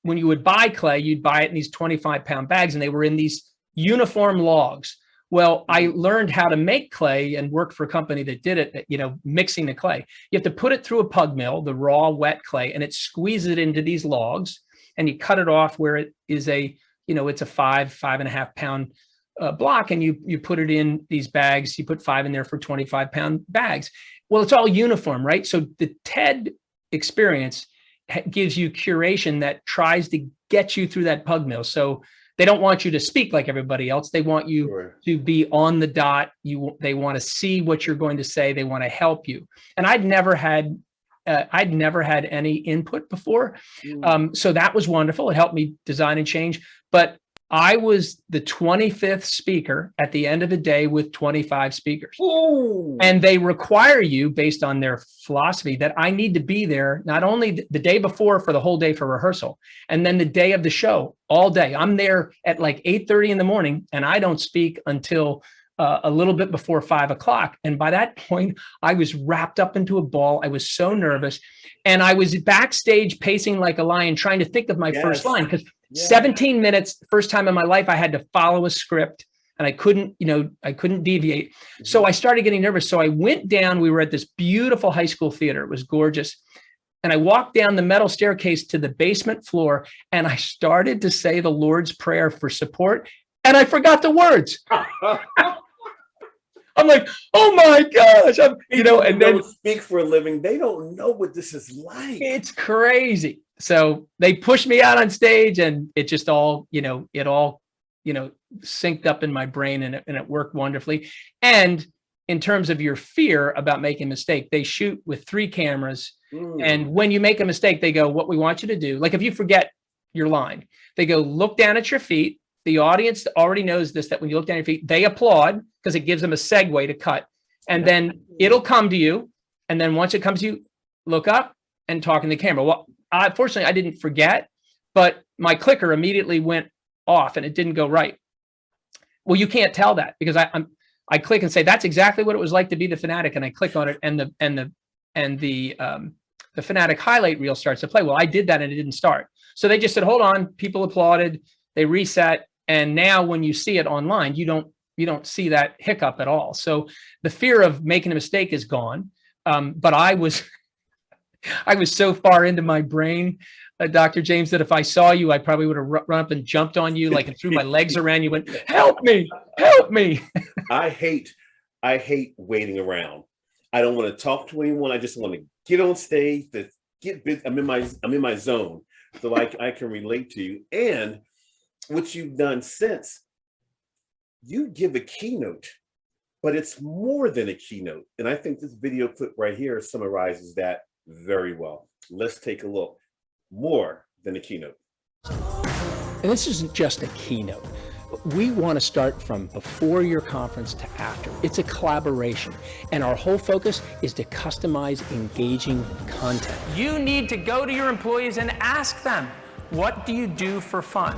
when you would buy clay, you'd buy it in these 25-pound bags, and they were in these uniform logs. Well, I learned how to make clay and worked for a company that did it, mixing the clay. You have to put it through a pug mill, the raw, wet clay, and it squeezes it into these logs, and you cut it off where it is it's a 5.5 pound block, and you put it in these bags. You put 5 in there for 25-pound bags. Well, it's all uniform, right? So the TED experience gives you curation that tries to get you through that pug mill. So they don't want you to speak like everybody else. They want you to be on the dot. They want to see what you're going to say. They want to help you. And I'd never had any input before. So that was wonderful. It helped me design and change. But I was the 25th speaker at the end of the day with 25 speakers. Ooh. And they require you, based on their philosophy, that I need to be there not only the day before for the whole day for rehearsal, and then the day of the show all day. I'm there at like 8:30 in the morning, and I don't speak until a little bit before 5 o'clock. And by that point, I was wrapped up into a ball. I was so nervous. And I was backstage pacing like a lion, trying to think of my first line, because 17 minutes, first time in my life, I had to follow a script, and I couldn't deviate. Mm-hmm. So I started getting nervous. So I went down. We were at this beautiful high school theater. It was gorgeous. And I walked down the metal staircase to the basement floor, and I started to say the Lord's Prayer for support, and I forgot the words. I'm like, oh my gosh, and then speak for a living. They don't know what this is like. It's crazy. So they pushed me out on stage, and it just all, it all, synced up in my brain, and it worked wonderfully. And in terms of your fear about making a mistake, they shoot with 3 cameras. And when you make a mistake, they go, what we want you to do, like if you forget your line, they go, look down at your feet. The audience already knows this, that when you look down at your feet, they applaud because it gives them a segue to cut. And then it'll come to you. And then once it comes to you, look up and talk in the camera. Well, fortunately, I didn't forget, but my clicker immediately went off and it didn't go right. Well, you can't tell that because I click and say, that's exactly what it was like to be the Fanatic. And I click on it, and the Fanatic highlight reel starts to play. Well, I did that and it didn't start. So they just said, hold on. People applauded. They reset. And now when you see it online, you don't see that hiccup at all. So the fear of making a mistake is gone. But I was so far into my brain, Dr. James, that if I saw you, I probably would have run up and jumped on you, like, and threw my legs around you, went, help me, help me. I hate waiting around. I don't want to talk to anyone. I just want to get on stage, to get busy. I'm in my zone, so I can relate to you. And what you've done since, you give a keynote, but it's more than a keynote. And I think this video clip right here summarizes that very well. Let's take a look. More than a keynote. And this isn't just a keynote. We want to start from before your conference to after. It's a collaboration, and our whole focus is to customize engaging content. You need to go to your employees and ask them, what do you do for fun?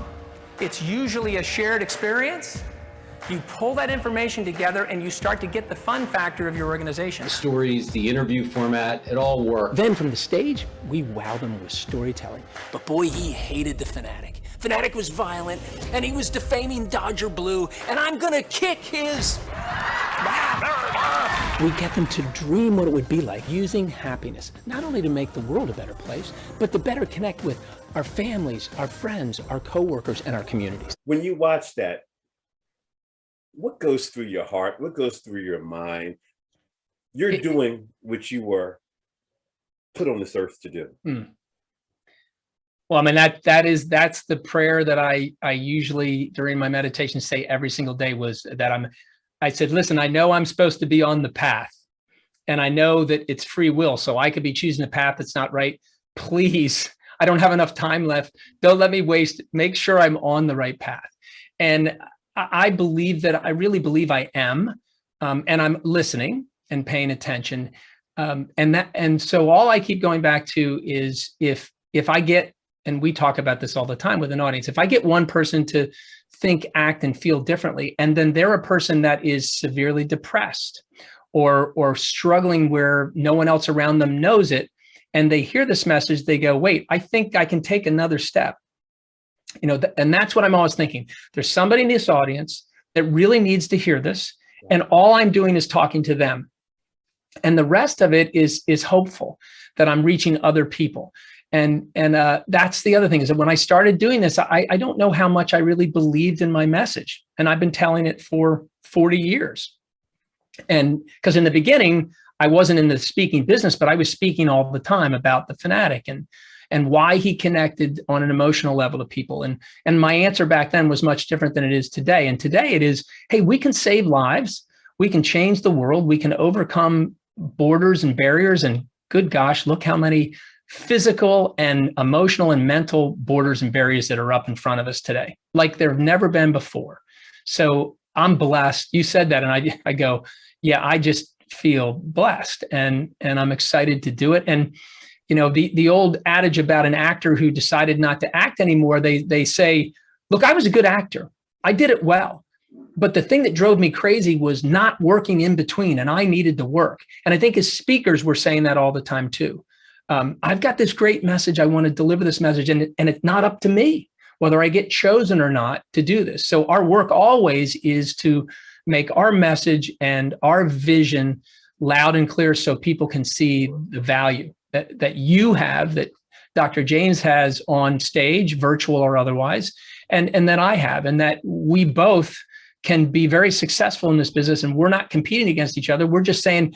It's usually a shared experience. You pull that information together and you start to get the fun factor of your organization. The stories, the interview format, it all works. Then from the stage, we wow them with storytelling. But boy, he hated the Fanatic. Fanatic was violent, and he was defaming Dodger Blue, and I'm gonna kick his... We get them to dream what it would be like using happiness, not only to make the world a better place, but to better connect with our families, our friends, our coworkers, and our communities. When you watch that, what goes through your heart? What goes through your mind? You're doing what you were put on this earth to do. Well, I mean, that's the prayer that I usually during my meditation say every single day, was that I said, listen, I know I'm supposed to be on the path, and I know that it's free will. So I could be choosing a path that's not right. Please, I don't have enough time left. Don't let me waste it. Make sure I'm on the right path. And I believe that, I really believe I am, and I'm listening and paying attention. And so all I keep going back to is if I get, and we talk about this all the time with an audience, if I get one person to think, act, and feel differently, and then they're a person that is severely depressed or struggling where no one else around them knows it, and they hear this message, they go, wait, I think I can take another step. And that's what I'm always thinking. There's somebody in this audience that really needs to hear this, and all I'm doing is talking to them. And the rest of it is hopeful that I'm reaching other people. And that's the other thing, is that when I started doing this, I don't know how much I really believed in my message. And I've been telling it for 40 years. And because in the beginning, I wasn't in the speaking business, but I was speaking all the time about the Fanatic and why he connected on an emotional level to people. And my answer back then was much different than it is today. And today it is, hey, we can save lives. We can change the world. We can overcome borders and barriers. And good gosh, look how many physical and emotional and mental borders and barriers that are up in front of us today, like there have never been before. So I'm blessed. You said that, and I go, yeah, I just feel blessed, and I'm excited to do it. And the old adage about an actor who decided not to act anymore, they say, look, I was a good actor. I did it well. But the thing that drove me crazy was not working in between, and I needed to work. And I think as speakers, we're saying that all the time too. I've got this great message. I want to deliver this message, and it's not up to me whether I get chosen or not to do this. So our work always is to make our message and our vision loud and clear so people can see the value that you have, that Dr. James has on stage, virtual or otherwise, and that I have, and that we both can be very successful in this business. And we're not competing against each other. We're just saying,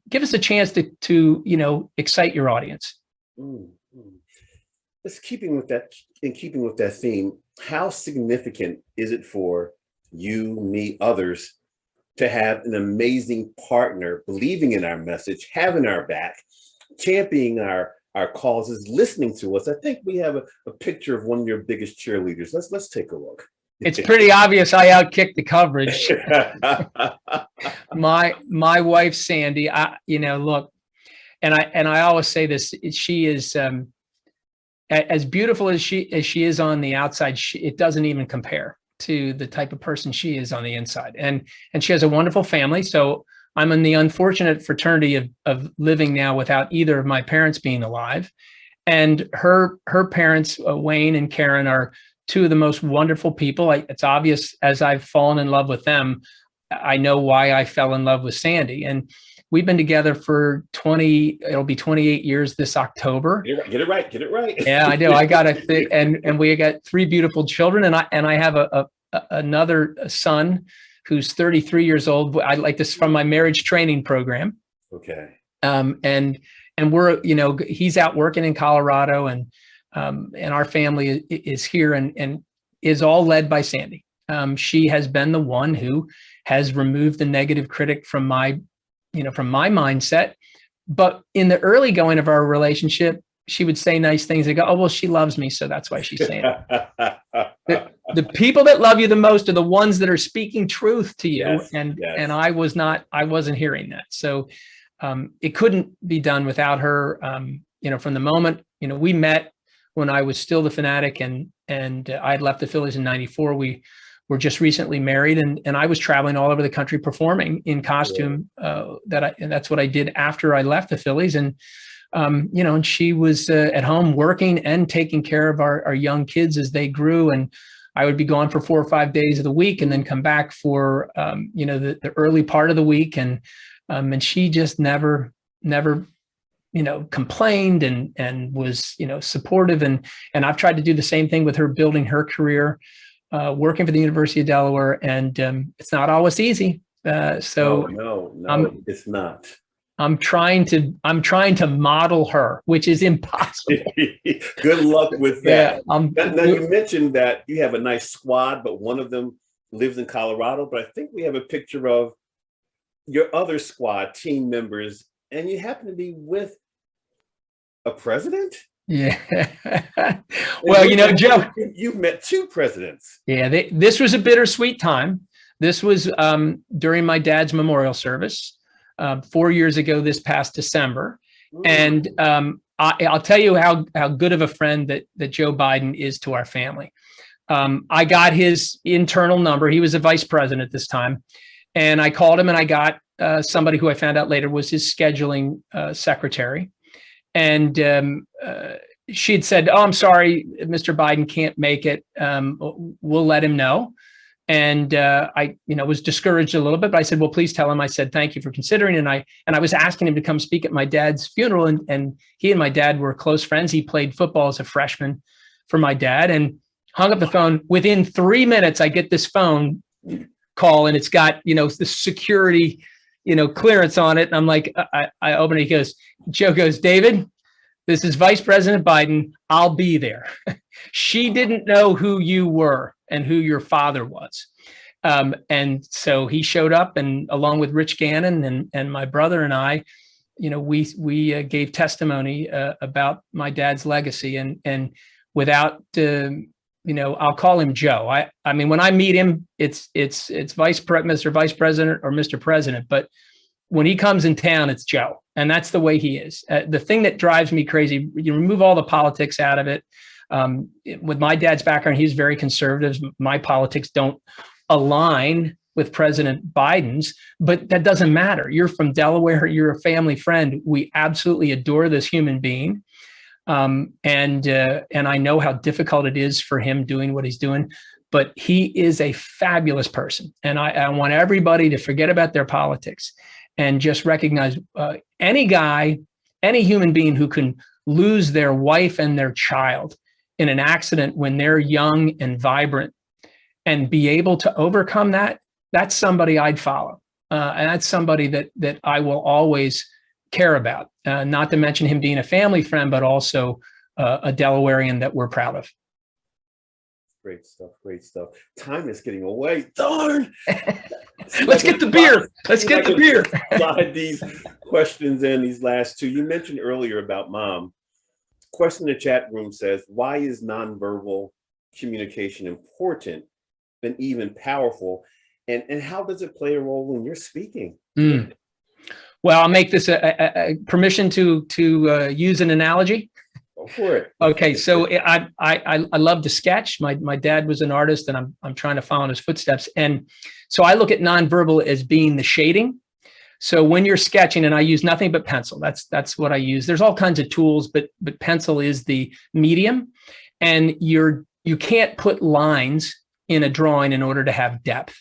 give us a chance to excite your audience. Let's keeping with that theme, how significant is it for you, me, others to have an amazing partner believing in our message, having our back, championing our causes, listening to us? I think we have a picture of one of your biggest cheerleaders. Let's take a look. It's pretty obvious I outkicked the coverage. My wife, Sandy, look, and I always say this, she is as beautiful as she is on the outside, it doesn't even compare to the type of person she is on the inside. And she has a wonderful family. So I'm in the unfortunate fraternity of living now without either of my parents being alive. And her parents, Wayne and Karen, are two of the most wonderful people. It's obvious as I've fallen in love with them, I know why I fell in love with Sandy. And we've been together for it'll be 28 years this October. Get it right. Get it right. Yeah, I do. I got and we got 3 beautiful children. And I have another son who's 33 years old. I like this from my marriage training program. Okay. And we're, he's out working in Colorado, and our family is here and is all led by Sandy. She has been the one who has removed the negative critic from my mindset. But in the early going of our relationship, she would say nice things and go, oh, well, she loves me, so that's why she's saying it. The people that love you the most are the ones that are speaking truth to you. Yes, and yes. and I wasn't hearing that. So it couldn't be done without her. From the moment, we met when I was still the Fanatic, and I had left the Phillies in '94. We were just recently married, and I was traveling all over the country performing in costume. And that's what I did after I left the Phillies. And and she was at home working and taking care of our young kids as they grew. And I would be gone for 4 or 5 days of the week, and then come back for the early part of the week. And she just never complained and was supportive. And I've tried to do the same thing with her, building her career, working for the University of Delaware, and it's not always easy. No, it's not. I'm trying to model her, which is impossible. Good luck with that. Yeah, now you mentioned that you have a nice squad, but one of them lives in Colorado. But I think we have a picture of your other squad team members, and you happen to be with a president. Yeah. Well, Joe, you've met 2 presidents. Yeah, this was a bittersweet time. This was during my dad's memorial service 4 years ago, this past December. Ooh. And I'll tell you how good of a friend that Joe Biden is to our family. I got his internal number. He was a vice president at this time. And I called him, and I got somebody who I found out later was his scheduling secretary. And she had said, oh, I'm sorry, Mr. Biden can't make it. We'll let him know. And I was discouraged a little bit, but I said, well, please tell him I said, thank you for considering. And I was asking him to come speak at my dad's funeral. And he and my dad were close friends. He played football as a freshman for my dad, and hung up the phone. Within 3 minutes, I get this phone call, and it's got, the security, clearance on it. And I'm like, I open it. Joe goes, David, this is Vice President Biden. I'll be there. She didn't know who you were and who your father was. And so he showed up, and along with Rich Gannon and my brother and I, we gave testimony about my dad's legacy, and without, I'll call him Joe. I mean, when I meet him, it's Mr. Vice President or Mr. President, but when he comes in town, it's Joe. And that's the way he is. The thing that drives me crazy, you remove all the politics out of it. With my dad's background, he's very conservative. My politics don't align with President Biden's, but that doesn't matter. You're from Delaware. You're a family friend. We absolutely adore this human being. And I know how difficult it is for him doing what he's doing, but he is a fabulous person. And I want everybody to forget about their politics and just recognize any human being who can lose their wife and their child in an accident when they're young and vibrant and be able to overcome that, that's somebody I'd follow. And that's somebody that I will always care about, not to mention him being a family friend, but also a Delawarean that we're proud of. Great stuff. Great stuff. Time is getting away. Darn. Let's get the beer. Let's get the beer. Slide these questions in, these last 2. You mentioned earlier about mom. Question in the chat room says, why is nonverbal communication important and even powerful? And how does it play a role when you're speaking? Well, I'll make this a permission to use an analogy. Go for it. Okay, so I love to sketch. My dad was an artist, and I'm trying to follow in his footsteps. And so I look at nonverbal as being the shading. So when you're sketching, and I use nothing but pencil, that's what I use. There's all kinds of tools, but pencil is the medium, and you're you can't put lines in a drawing in order to have depth.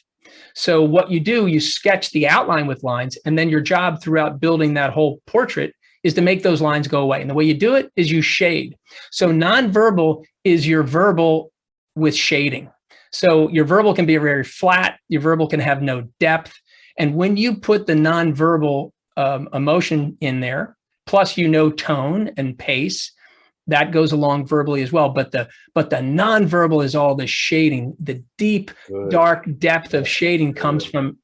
So what you do, you sketch the outline with lines, and then your job throughout building that whole portrait is to make those lines go away. And the way you do it is you shade. So nonverbal is your verbal with shading. So your verbal can be very flat. Your verbal can have no depth. And when you put the nonverbal emotion in there, plus tone and pace, that goes along verbally as well. But the nonverbal is all the shading. The deep, dark depth of shading comes from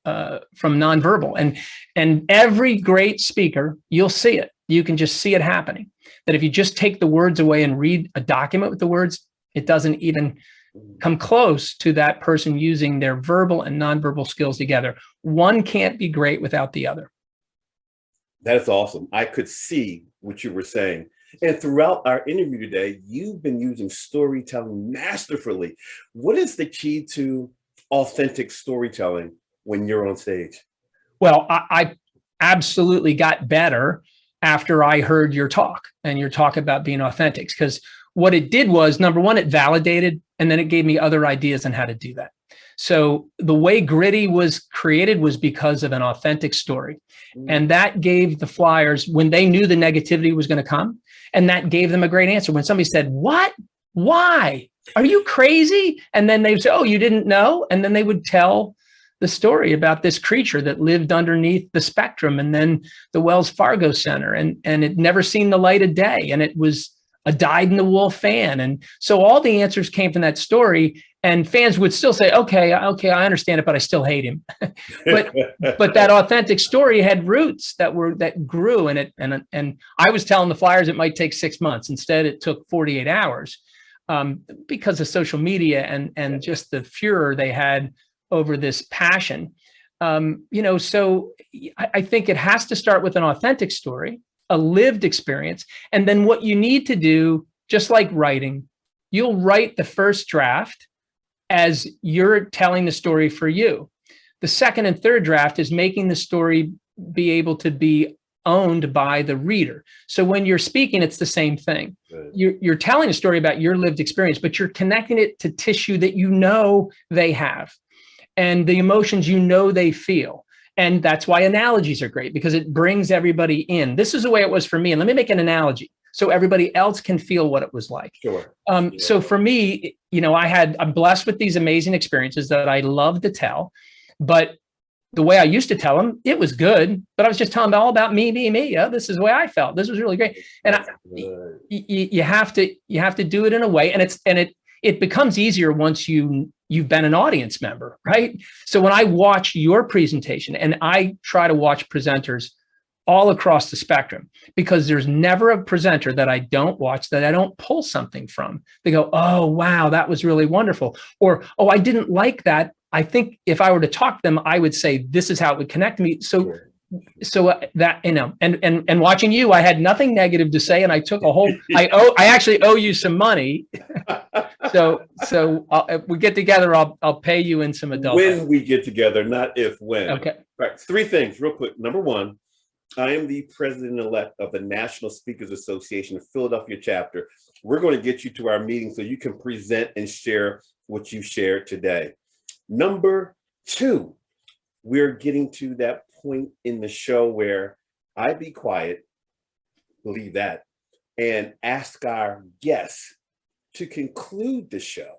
nonverbal. And every great speaker, you'll see it. You can just see it happening. That if you just take the words away and read a document with the words, it doesn't even come close to that person using their verbal and nonverbal skills together. One can't be great without the other. That's awesome. I could see what you were saying. And throughout our interview today, you've been using storytelling masterfully. What is the key to authentic storytelling when you're on stage? Well, I absolutely got better after I heard your talk and your talk about being authentic, because what it did was, number one, it validated, and then it gave me other ideas on how to do that. So the way Gritty was created was because of an authentic story. And that gave the Flyers, when they knew the negativity was going to come, and that gave them a great answer. When somebody said, "What? Why? Are you crazy?" And then they would say, "Oh, you didn't know?" And then they would tell the story about this creature that lived underneath the spectrum and then the Wells Fargo Center, and it never seen the light of day. And it was a dyed-in-the-wool fan. And so all the answers came from that story, and fans would still say, okay, I understand it, but I still hate him. but that authentic story had roots that grew in it. And I was telling the Flyers it might take 6 months. Instead, it took 48 hours because of social media and just the furor they had over this passion. So I think it has to start with an authentic story, a lived experience. And then what you need to do, just like writing, you'll write the first draft as you're telling the story for you. The second and third draft is making the story be able to be owned by the reader. So when you're speaking, it's the same thing. You're telling a story about your lived experience, but you're connecting it to tissue that they have and the emotions they feel. And that's why analogies are great, because it brings everybody in. This is the way it was for me. And let me make an analogy so everybody else can feel what it was like. Sure. So for me, I'm blessed with these amazing experiences that I love to tell. But the way I used to tell them, it was good, but I was just telling them all about me. This is the way I felt. This was really great. And you have to do it in a way, and it becomes easier once you've been an audience member, right? So when I watch your presentation, and I try to watch presenters all across the spectrum, because there's never a presenter that I don't watch that I don't pull something from. They go, "Oh, wow, that was really wonderful." Or, "Oh, I didn't like that. I think if I were to talk to them, I would say this is how it would connect to me." So that, and watching you, I had nothing negative to say, and I took I actually owe you some money. So if we get together, I'll pay you in some adult. When we get together, not if, when. Okay. All right. 3 things real quick. Number 1, I am the president-elect of the National Speakers Association of Philadelphia chapter. We're going to get you to our meeting so you can present and share what you shared today. Number 2, we're getting to that point in the show where I be quiet, believe that, and ask our guests to conclude the show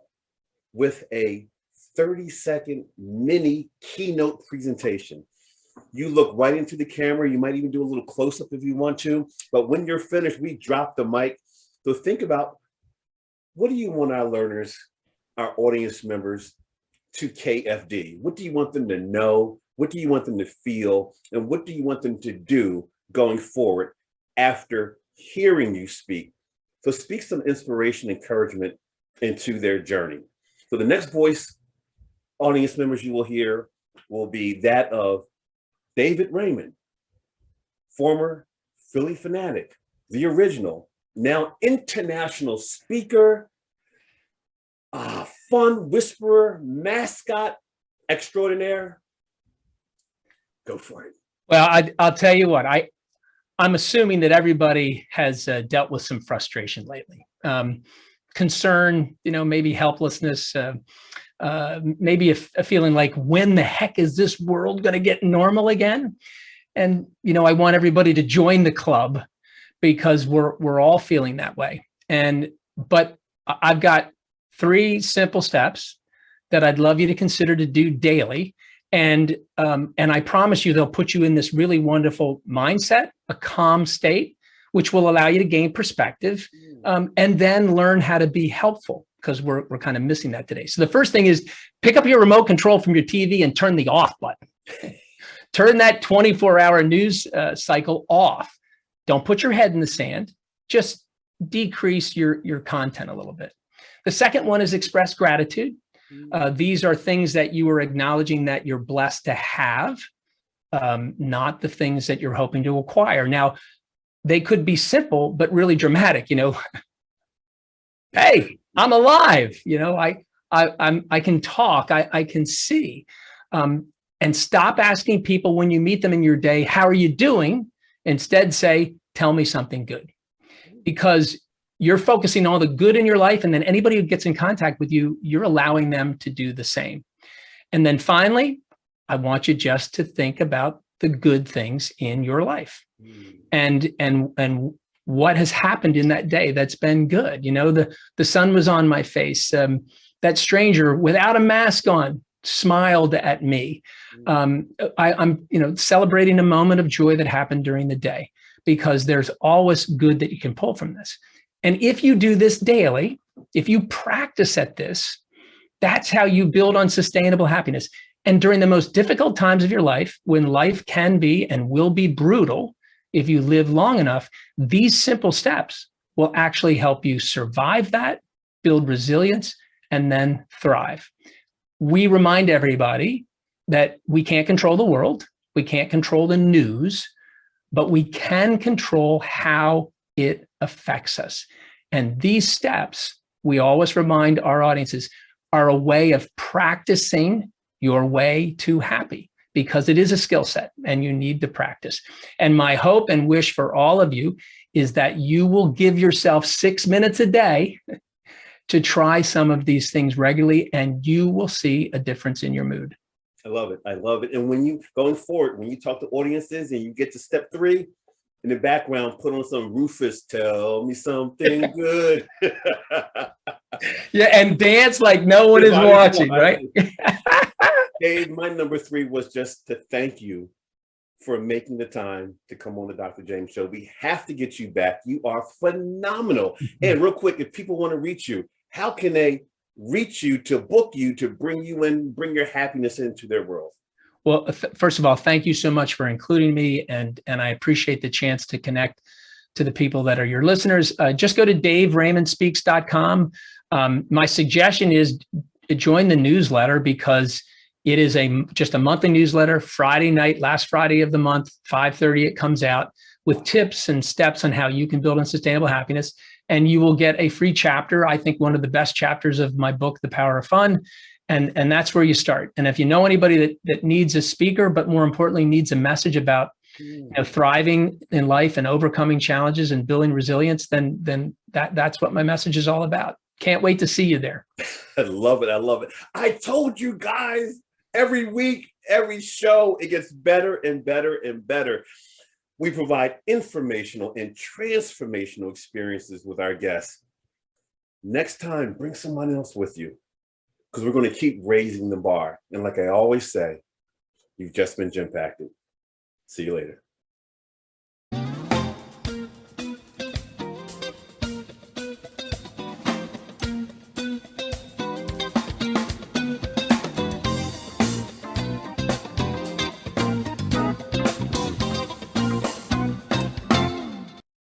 with a 30-second mini keynote presentation. You look right into the camera. You might even do a little close-up if you want to, but when you're finished, we drop the mic. So think about, what do you want our learners, our audience members, to KFD? What do you want them to know? What do you want them to feel? And what do you want them to do going forward after hearing you speak? So speak some inspiration, encouragement into their journey. So the next voice, audience members, you will hear will be that of Dave Raymond, former Philly Fanatic, the original, now international speaker, fun whisperer, mascot extraordinaire. Go for it. Well, I'll tell you what, I'm assuming that everybody has dealt with some frustration lately, concern, maybe helplessness, maybe a feeling like, when the heck is this world going to get normal again? And, I want everybody to join the club, because we're all feeling that way. But I've got 3 simple steps that I'd love you to consider to do daily. And I promise you, they'll put you in this really wonderful mindset, a calm state, which will allow you to gain perspective, and then learn how to be helpful, because we're kind of missing that today. So the first thing is, pick up your remote control from your TV and turn the off button. Turn that 24-hour news cycle off. Don't put your head in the sand. Just decrease your content a little bit. The second one is express gratitude. These are things that you are acknowledging that you're blessed to have, not the things that you're hoping to acquire. Now, they could be simple, but really dramatic. Hey, I'm alive. I can talk. I can see. And stop asking people when you meet them in your day, how are you doing? Instead, say, tell me something good, because you're focusing on all the good in your life. And then anybody who gets in contact with you, you're allowing them to do the same. And then finally, I want you just to think about the good things in your life and what has happened in that day that's been good. The sun was on my face. That stranger without a mask on smiled at me. I'm celebrating a moment of joy that happened during the day, because there's always good that you can pull from this. And if you do this daily, if you practice at this, that's how you build on sustainable happiness. And during the most difficult times of your life, when life can be and will be brutal, if you live long enough, these simple steps will actually help you survive that, build resilience, and then thrive. We remind everybody that we can't control the world, we can't control the news, but we can control how it affects us. And these steps, we always remind our audiences, are a way of practicing your way to happy, because it is a skill set and you need to practice. And my hope and wish for all of you is that you will give yourself 6 minutes a day to try some of these things regularly, and you will see a difference in your mood. I love it. I love it. And when you, going forward, when you talk to audiences and you get to step 3, in the background, put on some Rufus, tell me something good. Yeah, and dance like no one is watching, right? Dave, my number 3 was just to thank you for making the time to come on the Dr. James Show. We have to get you back. You are phenomenal. And real quick, if people want to reach you, how can they reach you to book you, to bring you in, bring your happiness into their world? Well, first of all, thank you so much for including me, and I appreciate the chance to connect to the people that are your listeners. Just go to DaveRaymondSpeaks.com. My suggestion is join the newsletter, because it is just a monthly newsletter. Friday night, last Friday of the month, 5:30, it comes out with tips and steps on how you can build on sustainable happiness. And you will get a free chapter, I think one of the best chapters of my book, The Power of Fun. And that's where you start. And if you know anybody that needs a speaker, but more importantly, needs a message about thriving in life and overcoming challenges and building resilience, then that's what my message is all about. Can't wait to see you there. I love it. I love it. I told you guys, every week, every show, it gets better and better and better. We provide informational and transformational experiences with our guests. Next time, bring someone else with you, because we're going to keep raising the bar. And like I always say, you've just been Jim Packed. See you later.